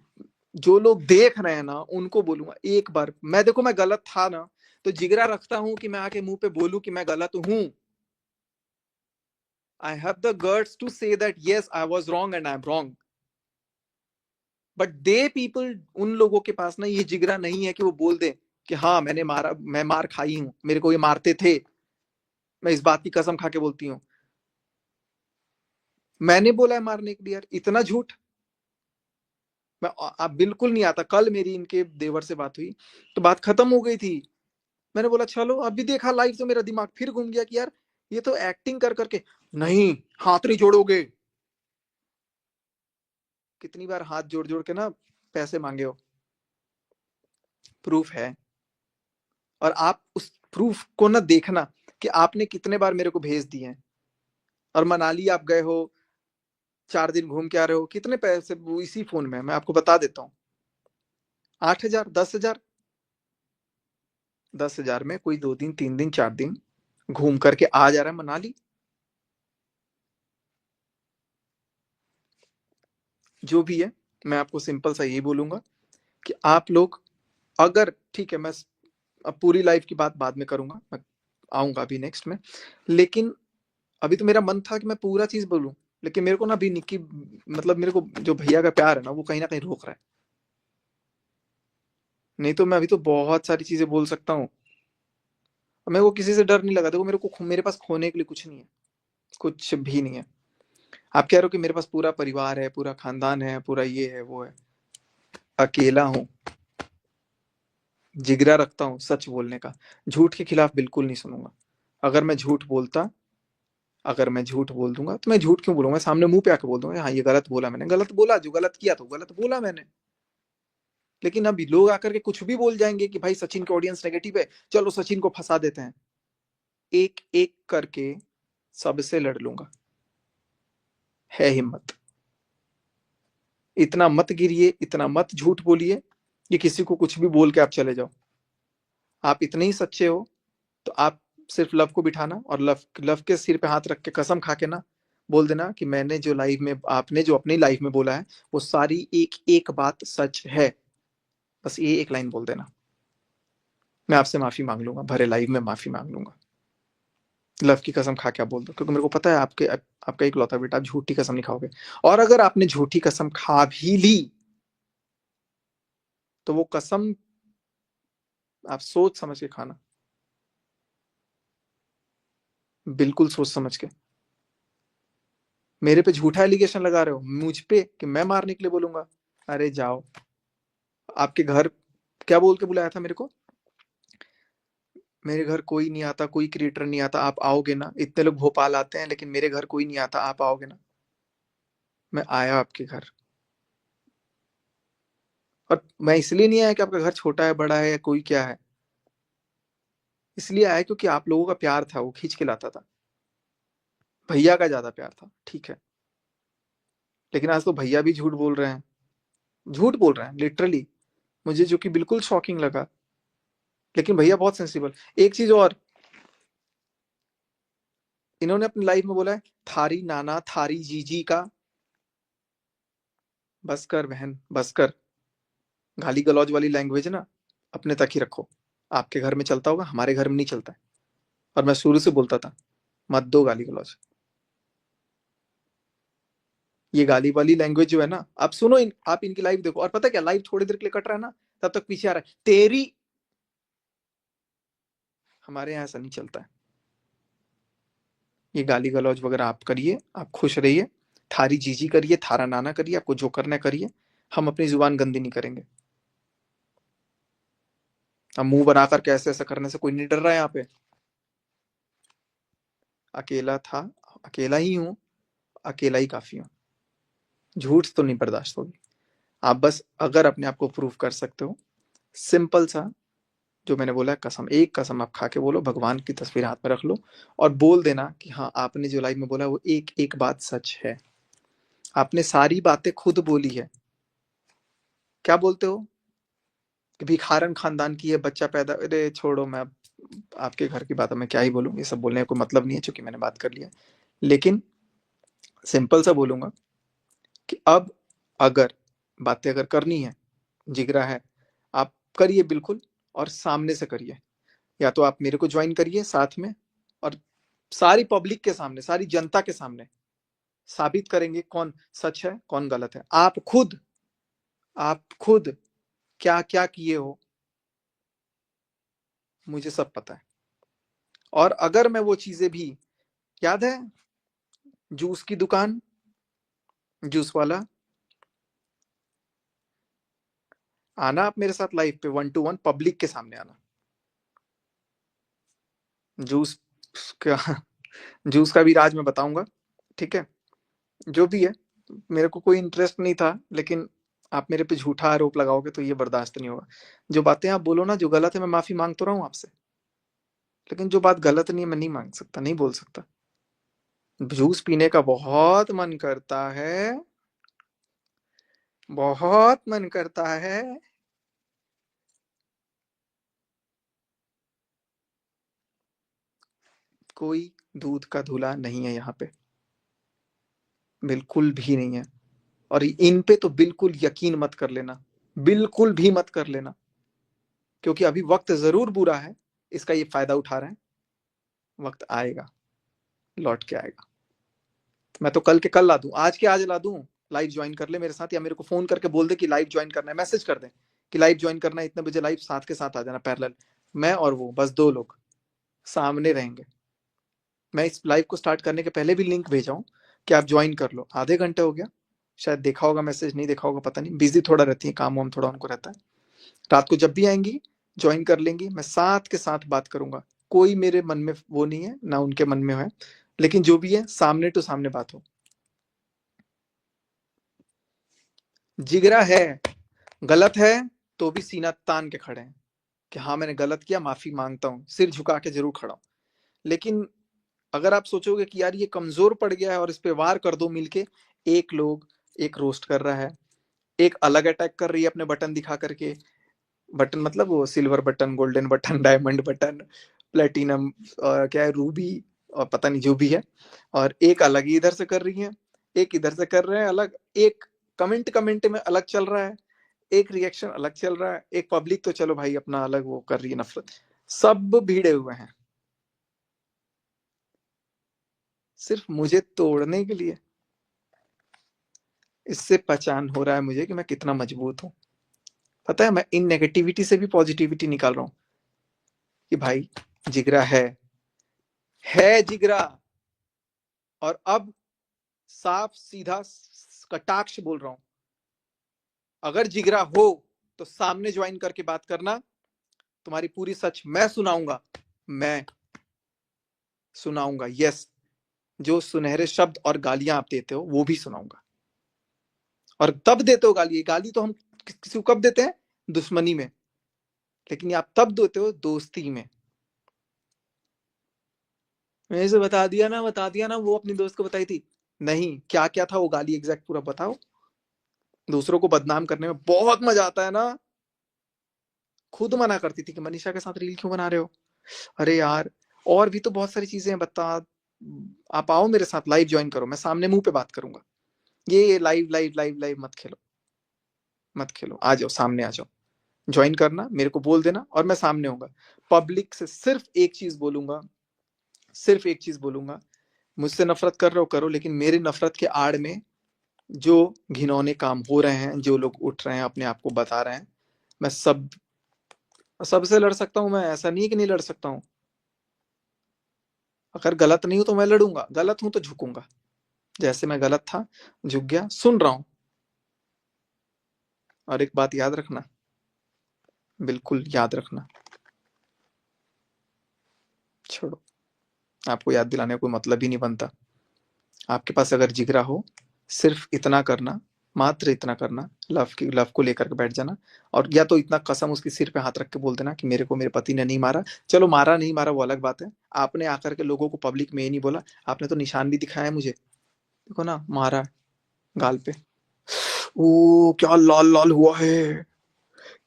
जो लोग देख रहे हैं ना उनको बोलूंगा एक बार, मैं देखो मैं गलत था ना तो जिगरा रखता हूं कि मैं आके मुंह पे बोलूं कि मैं गलत हूं। I have the guts to say that yes I was wrong and I'm wrong, but they people, उन लोगों के पास ना ये जिगरा नहीं है कि वो बोल दे कि हाँ मैंने मारा, मैं मार खाई हूं, मेरे को ये मारते थे, मैं इस बात की कसम खा के बोलती हूँ। मैंने बोला है मारने के लिए? यार इतना झूठ। मैं आप बिल्कुल नहीं आता। कल मेरी इनके देवर से बात हुई तो बात खत्म हो गई थी, मैंने बोला चलो, अभी देखा लाइव तो मेरा दिमाग फिर घूम गया कि यार ये तो एक्टिंग कर करके, नहीं हाथ नहीं जोड़ोगे। कितनी बार हाथ जोड़ जोड़ के ना पैसे मांगे हो, प्रूफ है। और आप उस प्रूफ को ना देखना कि आपने कितने बार मेरे को भेज दिए हैं। और मनाली आप गए हो, 4 दिन घूम के आ रहे हो, कितने पैसे वो इसी फोन में, मैं आपको बता देता हूँ, 8,000, 10,000। 10,000 में कोई 2 दिन, 3 दिन, 4 दिन घूम करके आ जा रहा है मनाली। जो भी है, मैं आपको सिंपल सा यही बोलूंगा कि आप लोग, अगर ठीक है, मैं अब पूरी लाइफ की बात बाद में करूंगा, मैं आऊंगा अभी नेक्स्ट में। लेकिन अभी तो मेरा मन था कि मैं पूरा चीज बोलूं, लेकिन मेरे को ना अभी निक्की, मतलब मेरे को जो भैया का प्यार है ना, वो कहीं ना कहीं रोक रहा है। नहीं तो मैं अभी तो बहुत सारी चीजें बोल सकता हूँ। मेरे को किसी से डर नहीं लगा। देखो मेरे पास खोने के लिए कुछ नहीं है, कुछ भी नहीं है। आप कह रहे हो कि मेरे पास पूरा परिवार है, पूरा खानदान है, पूरा ये है वो है। अकेला हूँ, जिगरा रखता हूँ सच बोलने का, झूठ के खिलाफ बिल्कुल नहीं सुनूंगा। अगर मैं झूठ बोलता, अगर मैं झूठ बोल दूंगा तो मैं झूठ क्यों बोलूंगा, मैं सामने मुंह पे आके बोल दूंगा हाँ ये गलत बोला, मैंने गलत बोला, जो गलत किया तो गलत बोला मैंने। लेकिन अभी लोग आकर के कुछ भी बोल जाएंगे कि भाई सचिन की ऑडियंस नेगेटिव है, चलो सचिन को फंसा देते हैं। एक एक करके सबसे लड़ लूंगा, है हिम्मत। इतना मत गिरिए, इतना मत झूठ बोलिए कि किसी को कुछ भी बोल के आप चले जाओ। आप इतने ही सच्चे हो तो आप सिर्फ लव को बिठाना, और लव लव के सिर पे हाथ रख के कसम खा के ना बोल देना कि मैंने जो लाइफ में, आपने जो अपनी लाइफ में बोला है, वो सारी एक एक बात सच है। बस ये एक लाइन बोल देना, मैं आपसे माफी मांग लूंगा, भरे लाइव में माफी मांग लूंगा। लव की कसम खा के आप बोल दो, क्योंकि मेरे को पता है आपका इकलौता बेटा, आप झूठी कसम नहीं खाओगे। और अगर आपने झूठी कसम खा भी ली तो वो कसम आप सोच समझ के खाना, बिल्कुल सोच समझ के। मेरे पे झूठा एलिगेशन लगा रहे हो मुझ पे कि मैं मारने के लिए बोलूंगा, अरे जाओ। आपके घर क्या बोल के बुलाया था मेरे को, मेरे घर कोई नहीं आता, कोई क्रिएटर नहीं आता, आप आओगे ना, इतने लोग भोपाल आते हैं लेकिन मेरे घर कोई नहीं आता, आप आओगे ना। मैं आया आपके घर, और मैं इसलिए नहीं आया कि आपका घर छोटा है, बड़ा है, या कोई क्या है। इसलिए आया क्योंकि आप लोगों का प्यार था, वो खींच के लाता था। भैया का ज्यादा प्यार था, ठीक है। लेकिन आज तो भैया भी झूठ बोल रहे हैं, झूठ बोल रहे हैं लिटरली, मुझे जो कि बिल्कुल शॉकिंग लगा। लेकिन भैया बहुत सेंसिबल। एक चीज और, इन्होंने अपनी लाइफ में बोला है थारी नाना, थारी जीजी का। बस कर बहन, बस कर। गाली गलौज वाली लैंग्वेज ना अपने तक ही रखो। आपके घर में चलता होगा, हमारे घर में नहीं चलता है। और मैं शुरू से बोलता था मत दो गाली गलौज। ये गाली वाली लैंग्वेज जो है ना, आप सुनो, आप इनकी लाइव देखो, और पता क्या, लाइव थोड़ी देर के लिए कट रहा है ना, तब तक पीछे आ रहा है तेरी। हमारे यहाँ ऐसा नहीं चलता है। ये गाली गलौज वगैरह आप करिए, आप खुश रहिए। थारी जीजी करिए, थारा नाना करिए, आपको जो करना है करिए। हम अपनी जुबान गंदी नहीं करेंगे। हम मुंह बना कर कैसे ऐसा करने से कोई नहीं डर रहा है यहाँ पे। अकेला था, अकेला ही हूँ, अकेला ही काफी हूँ। झूठ तो नहीं बर्दाश्त होगी। आप बस अगर अपने आप को प्रूव कर सकते हो, सिंपल सा जो मैंने बोला है, कसम, एक कसम आप खा के बोलो, भगवान की तस्वीर हाथ में रख लो, और बोल देना कि हाँ आपने जो लाइफ में बोला वो एक एक बात सच है। आपने सारी बातें खुद बोली है। क्या बोलते हो कि भिखारन खानदान की है, बच्चा पैदा, अरे छोड़ो, मैं आपके घर की बात है, मैं क्या ही बोलूँ, ये सब बोलने का कोई मतलब नहीं है, चूंकि मैंने बात कर लिया। लेकिन सिंपल सा बोलूंगा कि अब अगर बातें अगर करनी है, जिगरा है, आप करिए बिल्कुल, और सामने से करिए। या तो आप मेरे को ज्वाइन करिए साथ में, और सारी पब्लिक के सामने, सारी जनता के सामने साबित करेंगे कौन सच है कौन गलत है। आप खुद क्या क्या किए हो मुझे सब पता है। और अगर मैं वो चीजें भी, याद है जूस की दुकान, जूस वाला, आना आप मेरे साथ लाइव पे 1 to 1 पब्लिक के सामने आना। जूस का जूस का भी राज मैं बताऊंगा, ठीक है? जो भी है, मेरे को कोई इंटरेस्ट नहीं था, लेकिन आप मेरे पे झूठा आरोप लगाओगे तो ये बर्दाश्त नहीं होगा। जो बातें आप बोलो ना जो गलत है, मैं माफी मांग तो रहा हूँ आपसे, लेकिन जो बात गलत नहीं है मैं नहीं मांग सकता, नहीं बोल सकता। जूस पीने का बहुत मन करता है, बहुत मन करता है। कोई दूध का धुला नहीं है यहाँ पे, बिल्कुल भी नहीं है। और इन पे तो बिल्कुल यकीन मत कर लेना, बिल्कुल भी मत कर लेना, क्योंकि अभी वक्त जरूर बुरा है, इसका ये फायदा उठा रहे हैं। वक्त आएगा, लौट के आएगा। मैं तो कल के कल ला दूं, आज के आज ला दूं। लाइव ज्वाइन कर ले मेरे साथ, या मेरे को फोन करके बोल दे कि लाइव ज्वाइन करना है, मैसेज कर दे कि लाइव ज्वाइन करना है, इतने बजे लाइव साथ के साथ आ जाना पैरेलल। मैं और वो बस दो लोग सामने रहेंगे। मैं इस लाइव को स्टार्ट करने के पहले भी लिंक भेजा हूं कि आप ज्वाइन कर लो। आधे घंटे हो गया, शायद देखा होगा मैसेज, नहीं देखा होगा पता नहीं, बिजी थोड़ा रहती है, काम वाम थोड़ा उनको रहता है। रात को जब भी आएंगी ज्वाइन कर लेंगी, मैं साथ के साथ बात करूंगा। कोई मेरे मन में वो नहीं है, ना उनके मन में है, लेकिन जो भी है सामने टू सामने बात हो। जिगरा है, गलत है तो भी सीना तान के खड़े हैं कि हाँ मैंने गलत किया, माफी मांगता हूँ, सिर झुका के जरूर खड़ा हूं। लेकिन अगर आप सोचोगे कि यार ये कमजोर पड़ गया है और इस पे वार कर दो मिलके, एक लोग, एक रोस्ट कर रहा है, एक अलग अटैक कर रही है अपने बटन दिखा करके। बटन मतलब वो silver button, golden button, diamond button, platinum, क्या है, रूबी, और पता नहीं जो भी है। और एक अलग ही इधर से कर रही है, एक इधर से कर रहे हैं अलग, एक कमेंट कमेंट में अलग चल रहा है, एक रिएक्शन अलग चल रहा है, एक पब्लिक तो चलो भाई अपना अलग वो कर रही है नफरत। सब भिड़े हुए हैं सिर्फ मुझे तोड़ने के लिए। इससे पहचान हो रहा है मुझे कि मैं कितना मजबूत हूँ। पता है, मैं इन नेगेटिविटी से भी पॉजिटिविटी निकाल रहा हूँ कि भाई जिगरा है जिगरा। और अब साफ सीधा कटाक्ष बोल रहा हूं, अगर जिगरा हो तो सामने ज्वाइन करके बात करना, तुम्हारी पूरी सच मैं सुनाऊंगा, मैं सुनाऊंगा, यस। जो सुनहरे शब्द और गालियां आप देते हो वो भी सुनाऊंगा। और तब देते हो गाली, गाली तो हम किसी को कब देते हैं, दुश्मनी में, लेकिन आप तब देते हो दोस्ती में। मैंने से बता दिया ना, वो अपनी दोस्त को बताई थी। नहीं, क्या क्या था वो गाली, एग्जैक्ट पूरा बताओ। दूसरों को बदनाम करने में बहुत मजा आता है ना। खुद मना करती थी कि मनीषा के साथ रील क्यों बना रहे हो। अरे यार, और भी तो बहुत सारी चीजें हैं, बता। आप आओ मेरे साथ, लाइव ज्वाइन करो, मैं सामने मुंह पे बात करूंगा। ये लाइव लाइव लाइव लाइव मत खेलो, मत खेलो, आ जाओ सामने आ जाओ। ज्वाइन करना, मेरे को बोल देना, और मैं सामने होऊंगा। पब्लिक से सिर्फ एक चीज बोलूंगा, सिर्फ एक चीज बोलूंगा, मुझसे नफरत कर रहे हो करो, लेकिन मेरी नफरत के आड़ में जो घिनौने काम हो रहे हैं, जो लोग उठ रहे हैं अपने आप को बता रहे हैं, मैं सबसे लड़ सकता हूं। मैं, ऐसा नहीं है कि नहीं लड़ सकता हूं। अगर गलत नहीं हूं तो मैं लड़ूंगा, गलत हूं तो झुकूंगा। जैसे मैं गलत था, झुक गया, सुन रहा हूं। और एक बात याद रखना, बिल्कुल याद रखना, छोड़ो, आपको याद दिलाने का कोई मतलब ही नहीं बनता। आपके पास अगर जिगरा हो, सिर्फ इतना करना, मात्र इतना करना, लव को लेकर के बैठ जाना। और या तो इतना कसम उसके सिर पे हाथ रख के बोल देना कि मेरे को मेरे पति ने नहीं मारा। चलो मारा नहीं मारा वो अलग बात है, आपने आकर के लोगों को पब्लिक में ये नहीं बोला, आपने तो निशान भी दिखाया मुझे, देखो ना, मारा गाल पे। ओ क्या लाल लाल हुआ है,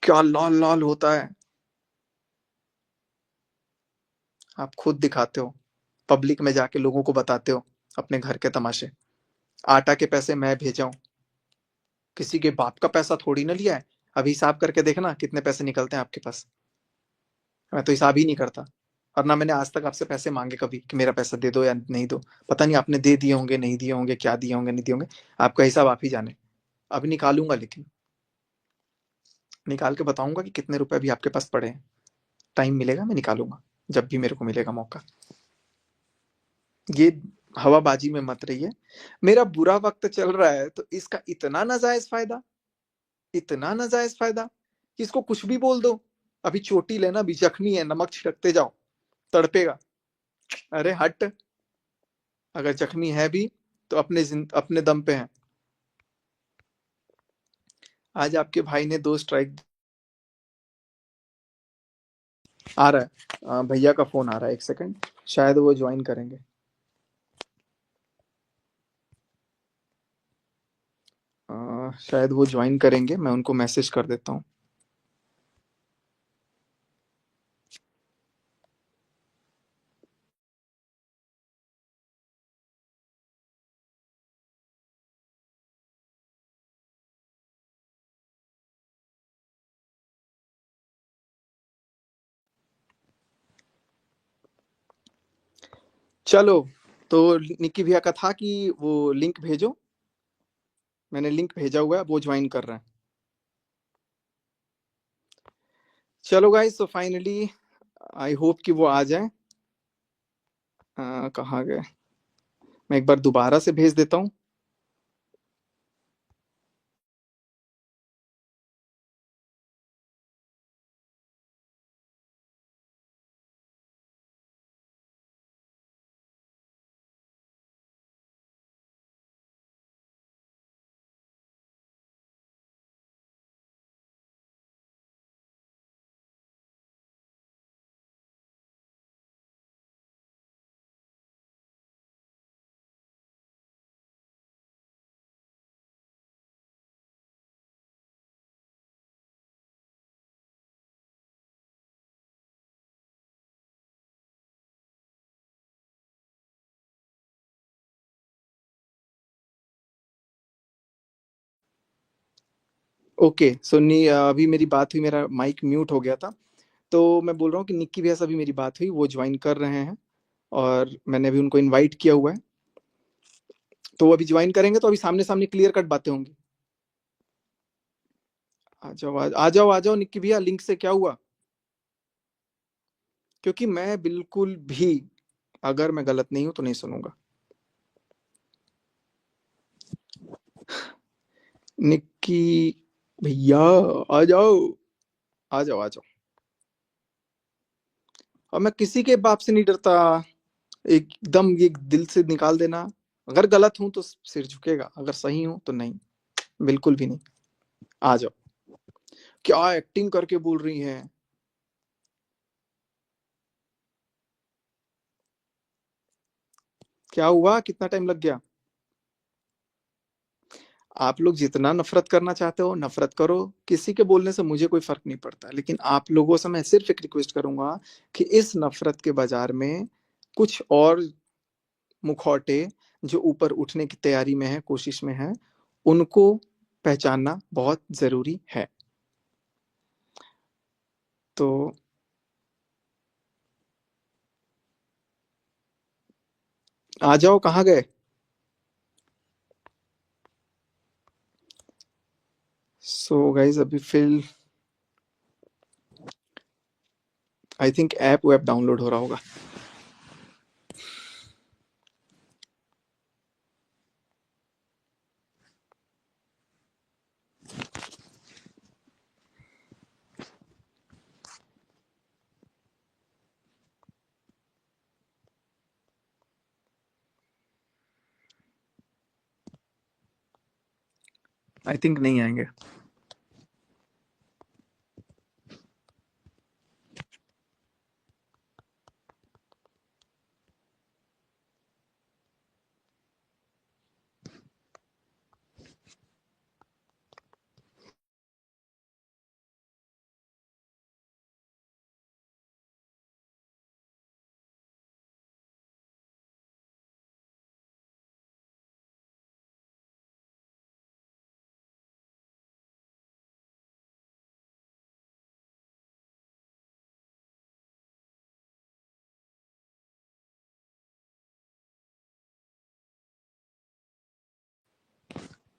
क्या लाल लाल होता है। आप खुद दिखाते हो, पब्लिक में जाके लोगों को बताते हो अपने घर के तमाशे। आटा के पैसे मैं भेजा हूं, किसी के बाप का पैसा थोड़ी ना लिया है। अभी हिसाब करके देखना कितने पैसे निकलते हैं आपके पास। मैं तो हिसाब ही नहीं करता, और ना मैंने आज तक आपसे पैसे मांगे कभी कि मेरा पैसा दे दो या नहीं दो। पता नहीं आपने दे दिए होंगे, नहीं दिए होंगे, क्या दिए होंगे, नहीं दिए होंगे, आपका हिसाब आप ही जाने। अभी निकालूंगा, लेकिन निकाल के बताऊंगा कि कितने रुपए अभी आपके पास पड़े हैं। टाइम मिलेगा मैं निकालूंगा, जब भी मेरे को मिलेगा मौका। ये हवाबाजी में मत रहिए। मेरा बुरा वक्त चल रहा है तो इसका इतना नाजायज फायदा, इतना नाजायज फायदा कि इसको कुछ भी बोल दो। अभी चोटी लेना, अभी जख्मी है, नमक छिड़कते जाओ, तड़पेगा। अरे हट, अगर जख्मी है भी तो अपने दम पे है। आज आपके भाई ने 2 स्ट्राइक। आ रहा है, भैया का फोन आ रहा है, एक सेकंड, शायद वो ज्वाइन करेंगे। शायद वो ज्वाइन करेंगे, मैं उनको मैसेज कर देता हूँ। चलो, तो निक्की भैया का था कि वो लिंक भेजो, मैंने लिंक भेजा हुआ है, वो ज्वाइन कर रहे हैं। चलो गाइस, तो फाइनली आई होप कि वो आ जाए। कहाँ गए, मैं एक बार दोबारा से भेज देता हूँ। ओके, सो अभी मेरी बात हुई, मेरा माइक म्यूट हो गया था। तो मैं बोल रहा हूँ कि निक्की भैया से अभी मेरी बात हुई, वो ज्वाइन कर रहे हैं और मैंने अभी उनको इनवाइट किया हुआ है। तो वो अभी ज्वाइन करेंगे तो अभी सामने सामने क्लियर कट बातें होंगी। आ जाओ, आ जाओ निक्की भैया, लिंक से क्या हुआ? क्योंकि मैं बिल्कुल भी, अगर मैं गलत नहीं हूं तो नहीं सुनूंगा। निक्की भैया, आ जाओ, आ जाओ, आ जाओ। और मैं किसी के बाप से नहीं डरता, एकदम ये दिल से निकाल देना। अगर गलत हूं तो सिर झुकेगा, अगर सही हूं तो नहीं, बिल्कुल भी नहीं। आ जाओ। क्या एक्टिंग करके बोल रही हैं? क्या हुआ, कितना टाइम लग गया? आप लोग जितना नफरत करना चाहते हो नफरत करो, किसी के बोलने से मुझे कोई फर्क नहीं पड़ता, लेकिन आप लोगों से मैं सिर्फ एक रिक्वेस्ट करूंगा कि इस नफरत के बाजार में कुछ और मुखौटे जो ऊपर उठने की तैयारी में है, कोशिश में है, उनको पहचानना बहुत जरूरी है। तो आ जाओ, कहाँ गए? सो गाइज, अभी फिल I think app web download हो रहा होगा। आई थिंक नहीं आएंगे।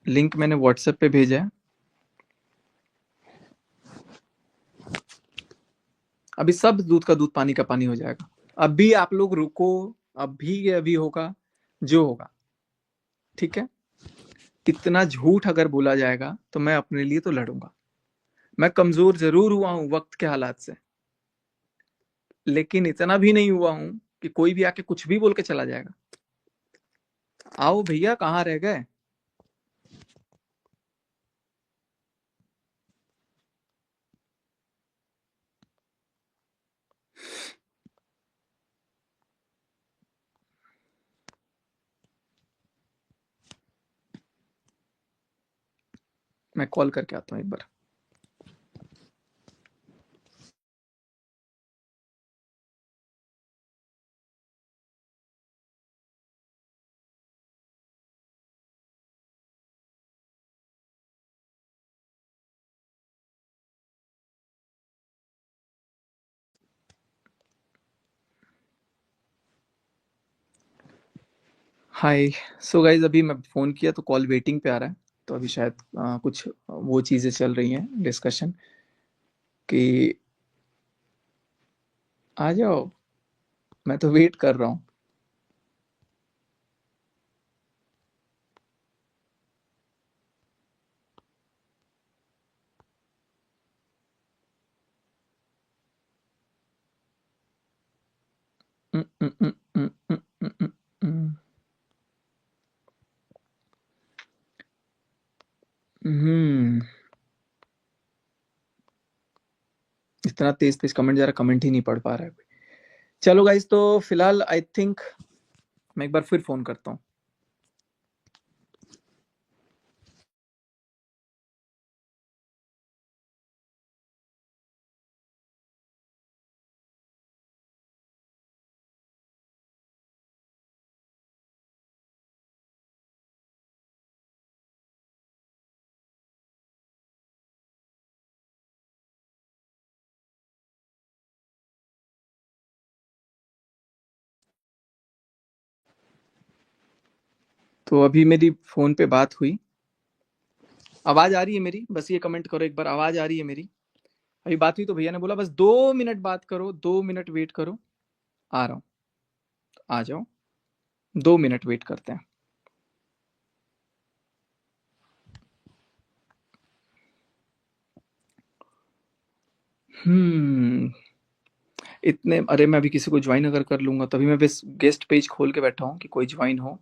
लिंक मैंने व्हाट्सएप पे भेजा है। अभी सब दूध का दूध पानी का पानी हो जाएगा। अभी आप लोग रुको, अभी ये अभी होगा जो होगा, ठीक है? इतना झूठ अगर बोला जाएगा तो मैं अपने लिए तो लड़ूंगा। मैं कमजोर जरूर हुआ हूं वक्त के हालात से, लेकिन इतना भी नहीं हुआ हूं कि कोई भी आके कुछ भी बोल के चला जाएगा। आओ भैया, कहाँ रह गए? मैं कॉल करके आता हूँ एक बार। हाय। सो गाइज, अभी मैं फोन किया तो कॉल वेटिंग पे आ रहा है, तो अभी शायद कुछ वो चीजें चल रही हैं, डिस्कशन कि आ जाओ, मैं तो वेट कर रहा हूँ। हम्म, हम्म, हम्म, हम्म, हम्म, हम्म, हम्म, हम्म। इतना तेज तेज कमेंट, जरा कमेंट ही नहीं पढ़ पा रहा है कोई। चलो गाइज, तो फिलहाल आई थिंक मैं एक बार फिर फोन करता हूँ। तो अभी मेरी फोन पे बात हुई। आवाज आ रही है मेरी? बस ये कमेंट करो एक बार, आवाज आ रही है मेरी? अभी बात हुई तो भैया ने बोला बस 2 मिनट बात करो, 2 मिनट वेट करो, आ रहा हूँ। आ जाओ, 2 मिनट वेट करते हैं। हम्म। इतने, अरे मैं अभी किसी को ज्वाइन अगर कर लूंगा, तभी मैं बस गेस्ट पेज खोल के बैठा हूँ कि कोई ज्वाइन हो।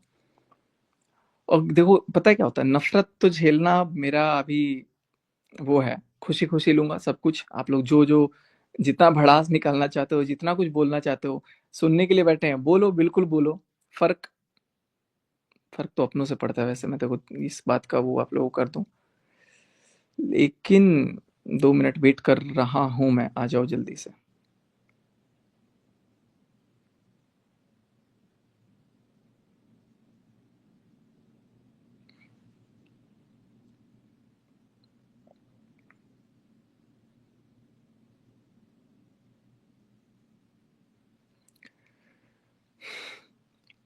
और देखो, पता है क्या होता है, नफरत तो झेलना मेरा अभी वो है, खुशी खुशी लूंगा सब कुछ। आप लोग जो जो जितना भड़ास निकालना चाहते हो, जितना कुछ बोलना चाहते हो, सुनने के लिए बैठे हैं, बोलो, बिल्कुल बोलो। फर्क फर्क तो अपनों से पड़ता है वैसे, मैं देखो इस बात का वो आप लोगों को कर दूं, लेकिन 2 मिनट वेट कर रहा हूं मैं, आ जाओ जल्दी से।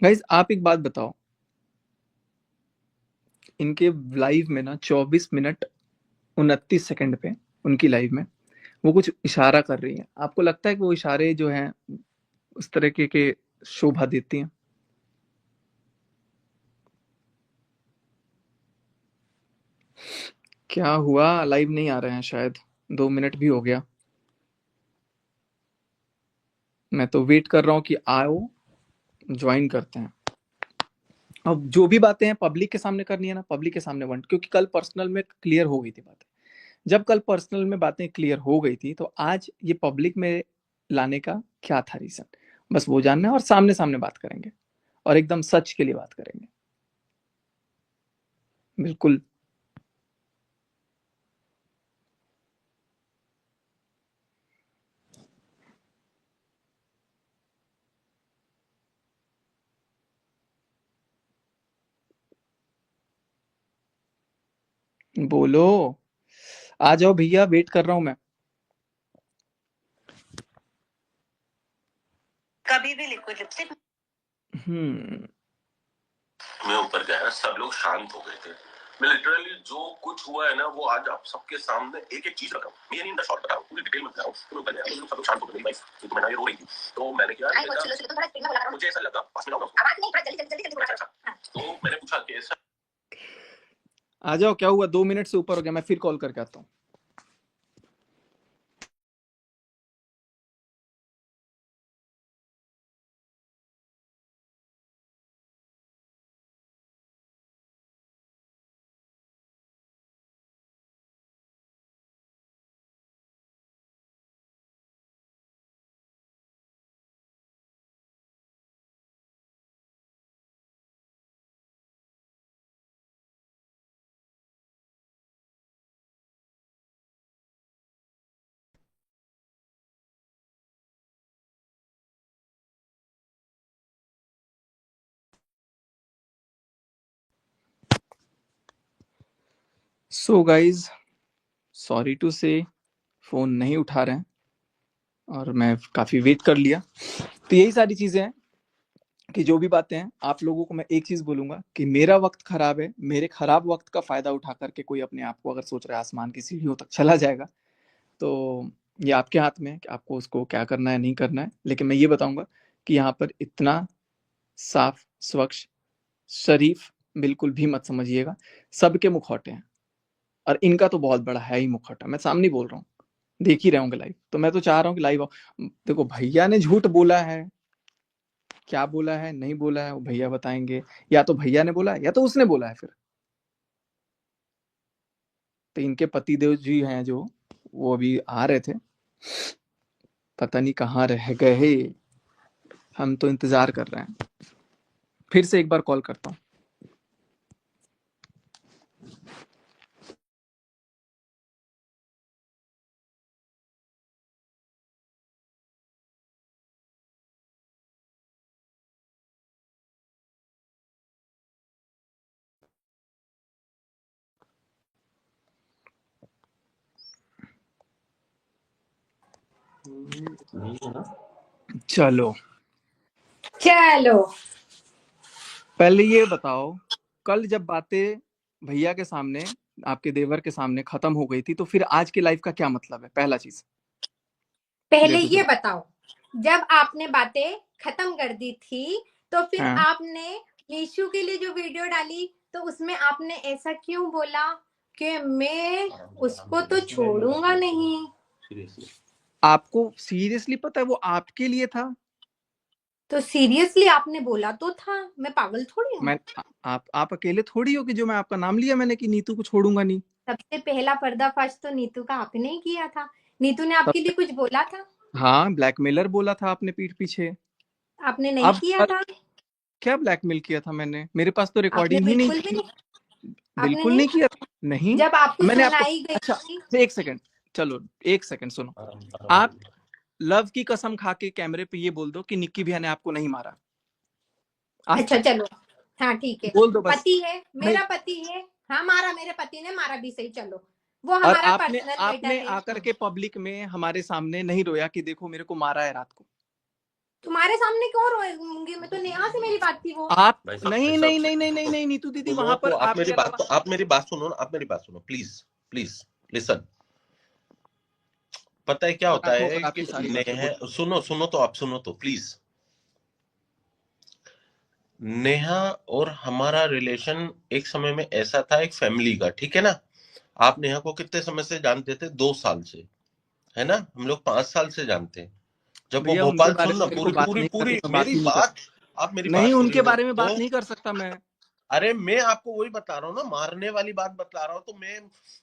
गाइज, आप एक बात बताओ, इनके लाइव में ना 24 मिनट 29 सेकंड पे, उनकी लाइव में वो कुछ इशारा कर रही है। आपको लगता है कि वो इशारे जो हैं उस तरीके के शोभा देती हैं? क्या हुआ, लाइव नहीं आ रहे हैं शायद? 2 मिनट भी हो गया, मैं तो वेट कर रहा हूँ कि आओ, ज्वाइन करते हैं। अब जो भी बातें हैं पब्लिक के सामने करनी है ना, पब्लिक के सामने वन, क्योंकि कल पर्सनल में क्लियर हो गई थी बातें। जब कल पर्सनल में बातें क्लियर हो गई थी, तो आज ये पब्लिक में लाने का क्या था रीजन? बस वो जानना है, और सामने सामने बात करेंगे, और एकदम सच के लिए बात करेंगे। बिल्कुल। बोलो, आ जाओ भैया, वेट कर रहा हूं मैं। कभी भी लिक्विड लिपस्टिक। हम्म। मैं ऊपर गया, सब लोग शांत हो गए थे। मैं लिटरली जो कुछ हुआ है ना, वो आज आप सबके सामने एक एक चीज रखा हूँ। मैं नहीं शॉर्ट बता रहा हूँ, पूरी डिटेल में बता रहा हूँ। तो मैं ऊपर गया, तो सब लोग शांत हो गए। भाई तो मैंने ये रो रही थी, तो मैंने क्या मुझे ऐसा लगा, पास में तो मैंने पूछा कि ऐसा। आ जाओ, क्या हुआ, 2 मिनट से ऊपर हो गया, मैं फिर कॉल करके आता हूँ। सो गाइज, सॉरी टू से फोन नहीं उठा रहे हैं और मैं काफी वेट कर लिया। तो यही सारी चीजें हैं कि जो भी बातें हैं, आप लोगों को मैं एक चीज बोलूंगा कि मेरा वक्त खराब है, मेरे खराब वक्त का फायदा उठा करके कोई अपने आप को अगर सोच रहा है आसमान की सीढ़ियों तक चला जाएगा, तो ये आपके हाथ में है कि आपको उसको क्या करना है नहीं करना है। लेकिन मैं ये बताऊंगा कि यहाँ पर इतना साफ स्वच्छ शरीफ बिल्कुल भी मत समझिएगा। सबके मुखौटे हैं और इनका तो बहुत बड़ा है ही मुखौटा। मैं सामने बोल रहा हूँ, देख ही रहे होंगे लाइव, तो मैं तो चाह रहा हूँ कि लाइव आओ। देखो, भैया ने झूठ बोला है, क्या बोला है नहीं बोला है वो भैया बताएंगे। या तो भैया ने बोला है या तो उसने बोला है। फिर तो इनके पतिदेव जी हैं जो, वो अभी आ रहे थे, पता नहीं कहाँ रह गए। हम तो इंतजार कर रहे हैं। फिर से एक बार कॉल करता हूँ। चलो चलो पहले ये बताओ, कल जब बातें भैया के सामने, आपके देवर के सामने खत्म हो गई थी, तो फिर आज की लाइफ का क्या मतलब है? पहला चीज पहले देखो ये तो। बताओ, जब आपने बातें खत्म कर दी थी तो फिर हाँ, आपने मीशू के लिए जो वीडियो डाली तो उसमें आपने ऐसा क्यों बोला कि मैं उसको तो छोड़ूंगा नहीं? आपको सीरियसली पता है वो आपके लिए था? तो सीरियसली आपने बोला तो था, मैं पागल थोड़ी हूँ। मैं आप अकेले थोड़ी हो कि जो मैं आपका नाम लिया मैंने कि नीतू को छोड़ूंगा नहीं। सबसे पहला पर्दाफाश तो नीतू का आपने ही किया था। नीतू ने तब आपके लिए कुछ बोला था? हाँ, ब्लैकमेलर बोला था आपने पीठ पीछे। आपने नहीं अब किया था। क्या ब्लैकमेल किया था मैंने? मेरे पास तो आपने रिकॉर्डिंग ही नहीं बिल्कुल भी थी। नहीं। आपने बिल्कुल नहीं नहीं किया था। नहीं, जब आपको मैंने आपको, सुनाई गई अच्छा थी। एक सेकंड, चलो एक सेकंड सुनो। आप लव की कसम खा के कैमरे पे ये बोल दो कि निक्की भैया ने आपको नहीं मारा आज अच्छा तक। चलो, हाँ ठीक है। बोल दो बस। पति है, नहीं, मेरा पति है। हाँ मारा, मेरे पति ने मारा भी सही, चलो वो और हमारा आपने पर्सनल मैटर आपने है। आकर के पब्लिक में हमारे सामने नहीं रोया कि देखो मेरे को मारा है रात को? तुम्हारे सामने क्यों रोऊंगी मैं? तो नेहा से मेरी बात थी वो। आप भाई साहब, नहीं भाई नहीं साहब, नहीं नहीं नहीं नहीं नीतू दीदी, सुनो वहां पर तो आप आपके मेरी बात, अलावा तो आप मेरी बात सुनो ना, आप मेरी बात सुनो प्लीज। Please listen. पता है क्या और होता आप है होकर कि आपकी सारी बातें बोल। सुनो सुनो तो आप सुनो तो प्लीज। नेहा और हमारा रिलेशन एक समय में ऐसा था, एक फैमिली का, ठीक है ना। आप नेहा को कितने समय से जानते थे? 2 साल से, है ना। हम लोग 5 साल से जानते हैं। जब वो भैया उनके भोपाल, बारे सुन में ना, मेरे को पूरी बात पूरी नहीं करनी, पूरी मैं बात मेरी ही नहीं कर। बात, आप मेरी नहीं, बात उनके सुन लो बारे में बात तो। नहीं कर सकता मैं। अरे मैं आपको वही बता रहा हूँ ना, मारने वाली बात बता रहा हूँ, तो मैं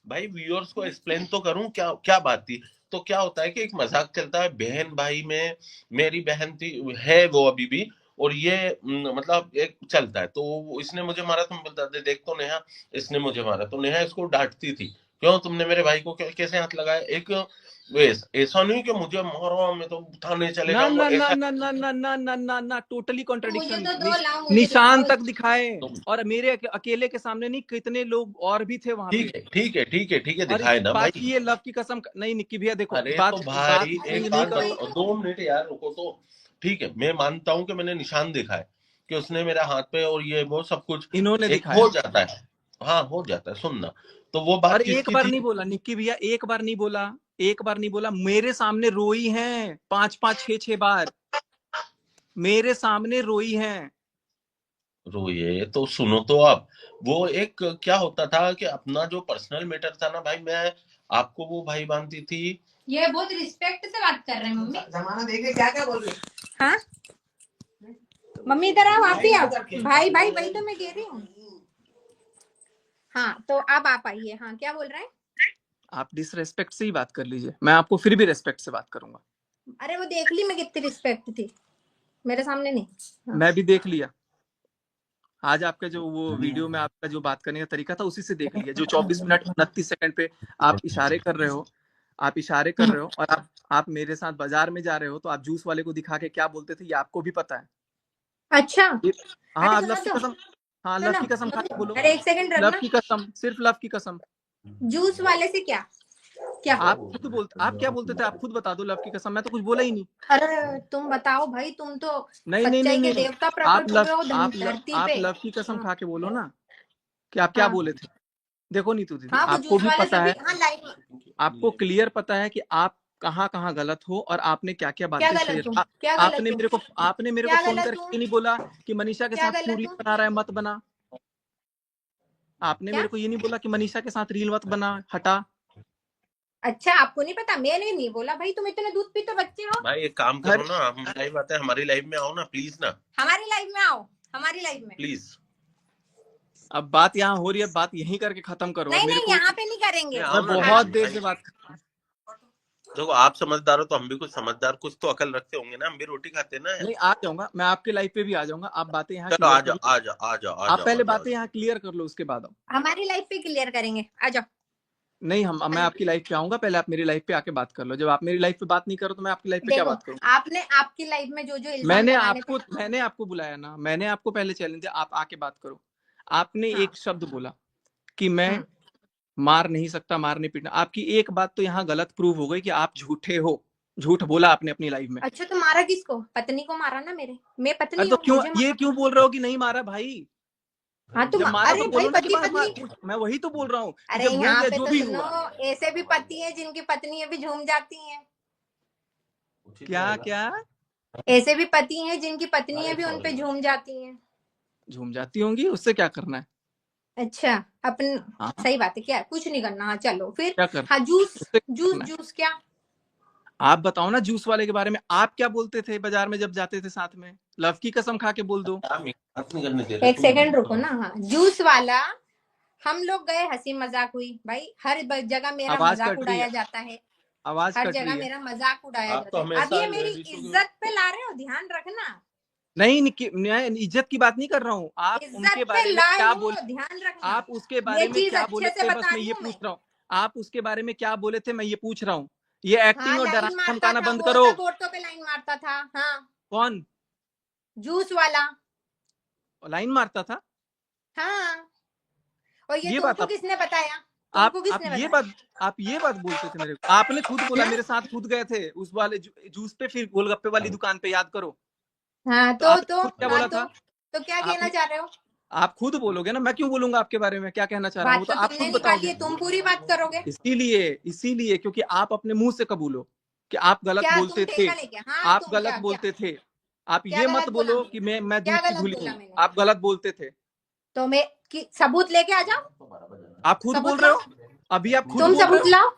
भाई व्यूअर्स को एक्सप्लेन तो करूँ क्या क्या बात थी। तो क्या होता है कि एक मजाक चलता है बहन भाई में। मेरी बहन थी, है वो अभी भी। और ये मतलब एक चलता है, तो इसने मुझे मारा, तुम बता दे, देख तो नेहा, इसने मुझे मारा, तो नेहा इसको डांटती थी, क्यों तुमने मेरे भाई को कैसे हाथ लगाया। एक ऐसा नहीं कि मुझे मारो मैं तो थाने चले ना जाऊंगा, ना ना ऐसा। ना ना ना ना ना ना ना, टोटली मुझे कॉन्ट्रडिक्शन। तो दो, लाओ मुझे निशान दिखाओ। तक दिखाए। तुम और मेरे अकेले के सामने नहीं, कितने लोग और भी थे वहां पे। ठीक है, ठीक है, ठीक है, ठीक है, और दिखाए ना भाई। बाकी ये लव की कसम नहीं, निक्की भैया देखो, अरे तो बात बात भाई नहीं एक नहीं बात करो। बताओ, 2 मिनट यार रुको तो। ठीक है, मैं मानता हूं कि मैंने निशान देखा है, कि उसने मेरे हाथ पे और ये वो सब कुछ इन्होंने एक हो दिखाया। जाता है। हाँ हो जाता है, सुनना। तो वो और बात एक किसकी बार थी? नहीं बोला निक्की भैया, एक बार नहीं बोला। एक बार नहीं बोला, मेरे सामने रोई हैं 5 5 6 6 बार। मेरे सामने रोई हैं। रोइए तो सुनो तो आप। वो एक क्या होता था कि अपना जो पर्सनल मैटर था ना भाई, मैं आपको वो भाई मानती थी। ये बहुत रिस्पेक्ट से बात कर रहे हैं मम्मी। जमाना देख के क्या क्या बोल रही है? हाँ मम्मी इधर आओ, आप ही आओ। भाई भाई वही तो मैं कह रही हूँ। हाँ तो अब आप आइए। हाँ क्या बोल रहे हैं? आप डिसरेस्पेक्ट से ही बात कर लीजिए, मैं आपको फिर भी रेस्पेक्ट से बात करूंगा। अरे वो देख ली मैं कितनी रिस्पेक्ट थी, मेरे सामने नहीं। हाँ। मैं भी देख लिया। आज आपका जो वो वीडियो में आपका जो बात करने का तरीका था, उसी से देख लिया। जो 24 मिनट 29 सेकंड पे आप इशारे कर रहे हो, आप इशारे कर रहे हो, और आप मेरे साथ बाजार में जा रहे हो, तो आप जूस वाले को दिखा के क्या बोलते थे ये आपको भी पता है। अच्छा अरे हाँ, लव सुनो की तो, कसम। हाँ, लव सुनो। की कसम खा के बोलो। अरे एक सेकंड लव रखना। की कसम, सिर्फ लव की कसम। जूस वाले से क्या क्या? आप क्या बोलते थे? आप खुद बता दो, लव की कसम, मैं तो कुछ बोला ही नहीं। अरे तुम बताओ भाई, तुम तो नहीं नहीं सच्चाई नहीं के नहीं, देवता आप प्रकट हुए हो आप धरती आप पे। लव की कसम हाँ खा के बोलो ना कि आप क्या हाँ बोले थे। देखो नीतू दीदी, हाँ, वो आपको जूस भी वाले से पता भी, है, हाँ लाइव में। आपको क्लियर पता है कि आप कहाँ कहाँ गलत हो और आपने क्या क्या क्या बातें गलत शेयर। हूँ? क्या गलत हूँ? आपने मेरे को क्या फोन गलत करके हूँ? ये नहीं बोला कि मनीषा के क्या साथ क्यों गलत रील हूँ? बना रहा है, मत बना। आपने क्या? मेरे को ये नहीं बोला कि मनीषा के साथ रील मत बना, हटा। अच्छा, आपको नहीं पता? मैंने नहीं बोला भाई, तुम इतने दूध पीते बच्चे हो। भाई एक काम करो ना, हम लाइव आते हैं, हमारी लाइव में आओ ना प्लीज ना, हमारी लाइव में आओ, हमारी लाइव में। प्लीज। अब बात यहाँ हो रही है, बात यहीं करके खत्म करो। और नहीं मेरे नहीं, को यहाँ पे नहीं करेंगे। आओ मैं ना, बहुत देर से बात कर रहा हूँ। देखो आप समझदार हो तो हम भी कुछ समझदार, कुछ तो अकल रखते होंगे ना, हम भी रोटी खाते हैं ना। नहीं, आ जाऊंगा मैं आपके लाइव पे भी आ जाऊंगा। आप बातें यहाँ चलो क्लियर आ कर जाओ लो। आ जाओ आ जाओ आ आप जाओ पहले आ जाओ। बातें यहाँ क्लियर कर लो, उसके बाद आओ। हमारी लाइव पे क्लियर करेंगे, आ जाओ। नहीं, मैं आपकी लाइफ पे आऊंगा, पहले आप मेरी लाइफ पे आके बात कर लो। जब आप मेरी लाइफ पे बात नहीं करो तो मैं आपकी लाइफ पे क्या देखो, बात करूं? आपने आपकी लाइव में जो जो इल्जाम लगाने थे। मैंने आपको बुलाया ना, मैंने आपको पहले चैलेंज दिया, आप आके बात करो। आपने हाँ एक शब्द बोला कि मैं हाँ, मार नहीं सकता, मार नहीं पीटना। आपकी एक बात तो यहाँ गलत प्रूव हो गई कि आप झूठे हो। झूठ बोला आपने अपनी लाइफ में। अच्छा तो मारा किसको? पत्नी को मारा ना मेरे, मैं अरे पत्नी तो हूँ, क्यों मुझे मारा। क्यों बोल रहे हो कि नहीं मारा भाई? हाँ तुम, जब मारा तो अरे भाई बोलो ना कि पति पत्नी। मैं वही तो बोल रहा हूँ कि अरे जब हो यहाँ गया पे जो तो भी सुनो, हुआ। ऐसे भी पति हैं जिनकी पत्नी भी झूम जाती हैं। क्या क्या? ऐसे भी पति हैं जिनकी पत्नी भी उन पे झूम जाती हैं। झूम जाती होंगी, उससे क्या करना है? अच्छा, अपन, हाँ, सही बात है, क्या कुछ नहीं करना। हाँ चलो फिर। क्या करना हाँ जूस, है? उससे क्या जूस करना है? जूस क्या? आप बताओ ना जूस वाले के बारे में। आप क्या बोलते थे बाजार में जब जाते थे साथ में? लव की कसम खा के बोल दो। बात नहीं करने दे रहे एक तुम। सेकंड रुको ना। हाँ जूस वाला, हम लोग गए, हंसी मजाक हुई भाई, हर जगह मेरा आवाज मजाक कट रही उड़ाया है, जाता है। आवाज हर कट जगह रही है। मेरा मजाक उड़ाया आप तो जाता है। अब हमेशा ये मेरी लेडीजों की इज्जत पे ला रहे हो, ध्यान रखना। नहीं, मैं इज्जत की बात नहीं कर रहा हूँ। आप इज्जत उनके पे बारे में लाए क्या हो, बोले? ध्यान रखना। आप उसके ये बारे में चीज क्या बोले अच्छे से थे, बस बता मैं रही ये हूँ मैं। पूछ रहा हूँ। आप उसके बारे में क्या बोले थे, मैं ये पूछ रहा हूँ। ये हाँ एक्टिंग और लाइन डराना मारता धमकाना था, बंद वो करो। औरतों औरतों पे लाइन मारता था। हाँ, कौन जूस वाला। लाइन मारता था? हाँ, और ये ये बात तुमको किसने बताया? आप तुमको किसने ये बताया? बात आप ये बात बोलते थे मेरे को। आपने खुद बोला, हाँ मेरे साथ खुद गए थे उस वाले जूस पे, फिर गोलगप्पे वाली दुकान पे, याद करो। हाँ, तो आपने खुद क्या हाँ बोला था? तो क्या कहना आपने चाह रहे हो? आप खुद बोलोगे ना, मैं क्यों बोलूंगा आपके बारे में क्या कहना चाह रहा हूँ? वो बात तो तो आप तुमने खुद निकाली बताओगे। है, तुम पूरी बात करोगे। इसीलिए क्योंकि आप अपने मुंह से कबूलो कि आप गलत क्या तुम बोलते थे। ठेका लेके? हाँ आप तुम गलत क्या क्या बोलते थे। आप क्या ये मत गलत बोला बोलो मैंने? कि मैं क्या दूध की गलत धुली बोला हूँ। मैंने? आप गलत बोलते थे। तो मैं की सबूत लेके आ जाओ। आप खुद बोल सबूत रहे लाओ, हो। अभी आप खुद तुम बोल रहे सबूत हो। लाओ,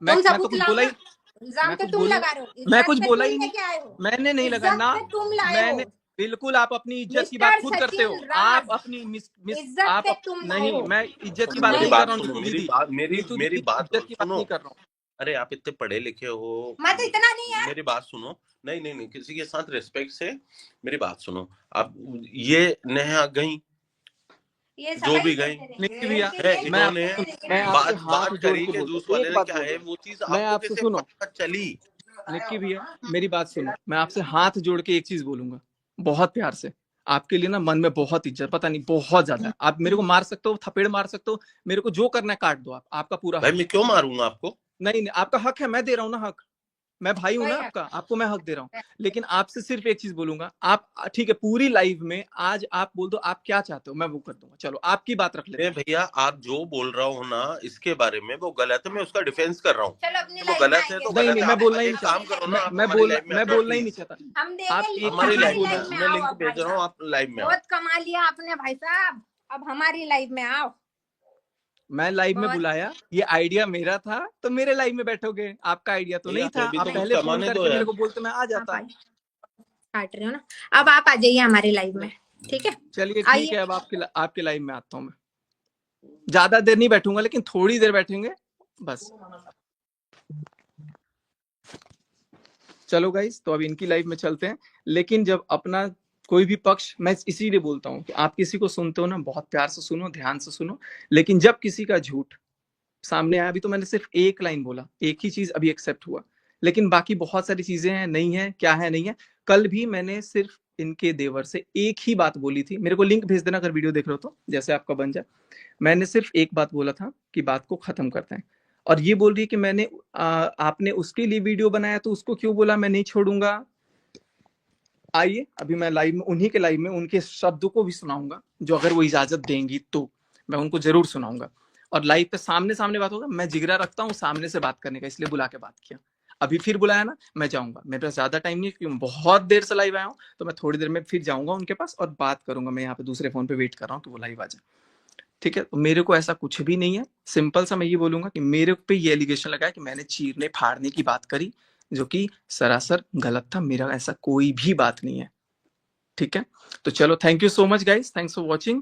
मैं तुम मैं तो सबूत कुछ लाओ बोला ना। ही इल्जाम मैं पे कुछ तुम बोलूं लगा रहे हो, मैं इज्जत कुछ पे बोला तुम ही नहीं। लेके आए हो। मैंने नहीं इज्जत लगाना। पे तुम लाए हो। मैंने बिल्कुल, आप अपनी इज्जत की बात मिस्टर खुद करते हो। सचिन आप राज, अपनी मिस इज्जत आप पे तुम लाए नहीं, हो। मैं इज्जत की बात मेरी नहीं नहीं, कर बात रहा हूँ सुनो, नीतू मेरी दीदी। बात मेरी नीतू मेरी दीदी, बात इज्जत की बात सुनो। नहीं कर रहा हूँ। अरे आप इतने पढ़े लिखे हो, मैं तो इतना नहीं है। मेरी बात सुनो। नहीं नहीं नहीं, किसी के साथ रिस्पेक्ट से मेरी बात सुनो। आप ये नेहा गई, ये जो सफाई भी दे गई दे नीतू रहे भैया, है, हैं। इन्होंने मैं आपसे बात हाथ बात जोड़ करी के कि बोलता जूस हूँ, एक वाले ने बात क्या बोल है, रहा हूँ। वो चीज मैं आपको आपसे कैसे सुनो, पता चली? निक्की भैया, मेरी बात सुनो। मैं आपसे हाथ जोड़ के एक चीज बोलूंगा, बहुत प्यार से। आपके लिए ना मन में बहुत इज्जत, पता नहीं बहुत ज्यादा है। आप मेरे को मार सकते हो, थपेड़ मार सकते हो, मेरे को जो करना है काट दो। आप, आपका पूरा भाई हक मैं है। क्यों मारूंगा आपको? नहीं, आपका हक है, मैं दे रहा हूँ ना हक। मैं भाई हूं ना कोई हक आपका, आपको मैं हक दे रहा हूँ। लेकिन आपसे सिर्फ एक चीज बोलूंगा। आप ठीक है, पूरी लाइव में आज आप बोल दो आप क्या चाहते हो, मैं वो कर दूंगा। चलो आपकी बात रख लेते मैं हैं। भैया आप जो बोल रहा हूँ ना इसके बारे में, वो गलत है, मैं उसका डिफेंस कर रहा हूँ। चलो अपनी तो वो लाइफ में गलत है आएंगे, तो नहीं गलत नहीं, है। मैं आप बोलना ही एक नहीं काम चाहता। करो ना, आप मैं हमारी लाइव में आ जाओ बोलना ही नहीं प्लीज। चाहता। हम आप देंगे। एक हमारी चीज लाइव हमारी बोलो। लाइफ में मैं आओ लिंक अब भाई भेज रहा हूँ, साहब। आप लाइव में आओ। बहुत कमा लिया आपने भाई साहब, अब हमारी लाइफ में आओ। मैं लाइव में बहुत। बुलाया, ये आइडिया मेरा था तो मेरे लाइव में बैठोगे। आपका आइडिया तो नहीं भैया था। हमें भी आप तो नहीं, कुछ पहले फोन कमाने दो करके मेरे यार। को बोलते, मैं आ आप जाता। काट रहे हो ना। अब आप आ जाइए हमारी लाइव में, ठीक है? चलिए ठीक आइए। है, अब आपके लाइव में आता हूँ मैं। ज्यादा देर नहीं बैठूंगा, लेकिन थोड़ी देर बैठेंगे बस। चलो गाइस, तो अब इनकी लाइफ में चलते हैं। लेकिन जब अपना कोई भी पक्ष, मैं इसीलिए बोलता हूँ कि आप किसी को सुनते हो ना, बहुत प्यार से सुनो, ध्यान से सुनो। लेकिन जब किसी का झूठ सामने आया, अभी तो मैंने सिर्फ एक लाइन बोला, एक ही चीज अभी एक्सेप्ट हुआ, लेकिन बाकी बहुत सारी चीजें हैं, नहीं है, क्या है नहीं है। कल भी मैंने सिर्फ इनके देवर से एक ही बात बोली थी, मेरे को लिंक भेज देना अगर वीडियो देख रहे हो तो, जैसे आपका बन जाए। मैंने सिर्फ एक बात बोला था कि बात को खत्म करते हैं, और ये बोल रही है कि मैंने आपने उसके लिए वीडियो बनाया तो उसको क्यों बोला मैं नहीं छोड़ूंगा। आइए अभी मैं लाइव में, उन्हीं के लाइव में उनके शब्दों को भी सुनाऊंगा, जो अगर वो इजाजत देंगी तो मैं उनको जरूर सुनाऊंगा। और लाइव पे सामने सामने बात होगा, मैं जिगरा रखता हूँ सामने से बात करने का, इसलिए बुला के बात किया। अभी फिर बुलाया ना, मैं जाऊंगा, मेरे पास ज्यादा टाइम नहीं है क्योंकि बहुत देर से लाइव आया हूँ, तो मैं थोड़ी देर में फिर जाऊंगा उनके पास और बात करूंगा। मैं यहाँ पे दूसरे फोन पे वेट कर रहा हूँ कि वो लाइव आ जाए, ठीक है। तो मेरे को ऐसा कुछ भी नहीं है, सिंपल सा मैं ये बोलूंगा कि मेरे पे ये एलिगेशन लगा है कि मैंने चीरने फाड़ने की बात करी, जो कि सरासर गलत था। मेरा ऐसा कोई भी बात नहीं है, ठीक है। तो चलो, thank you so much guys, thanks for watching.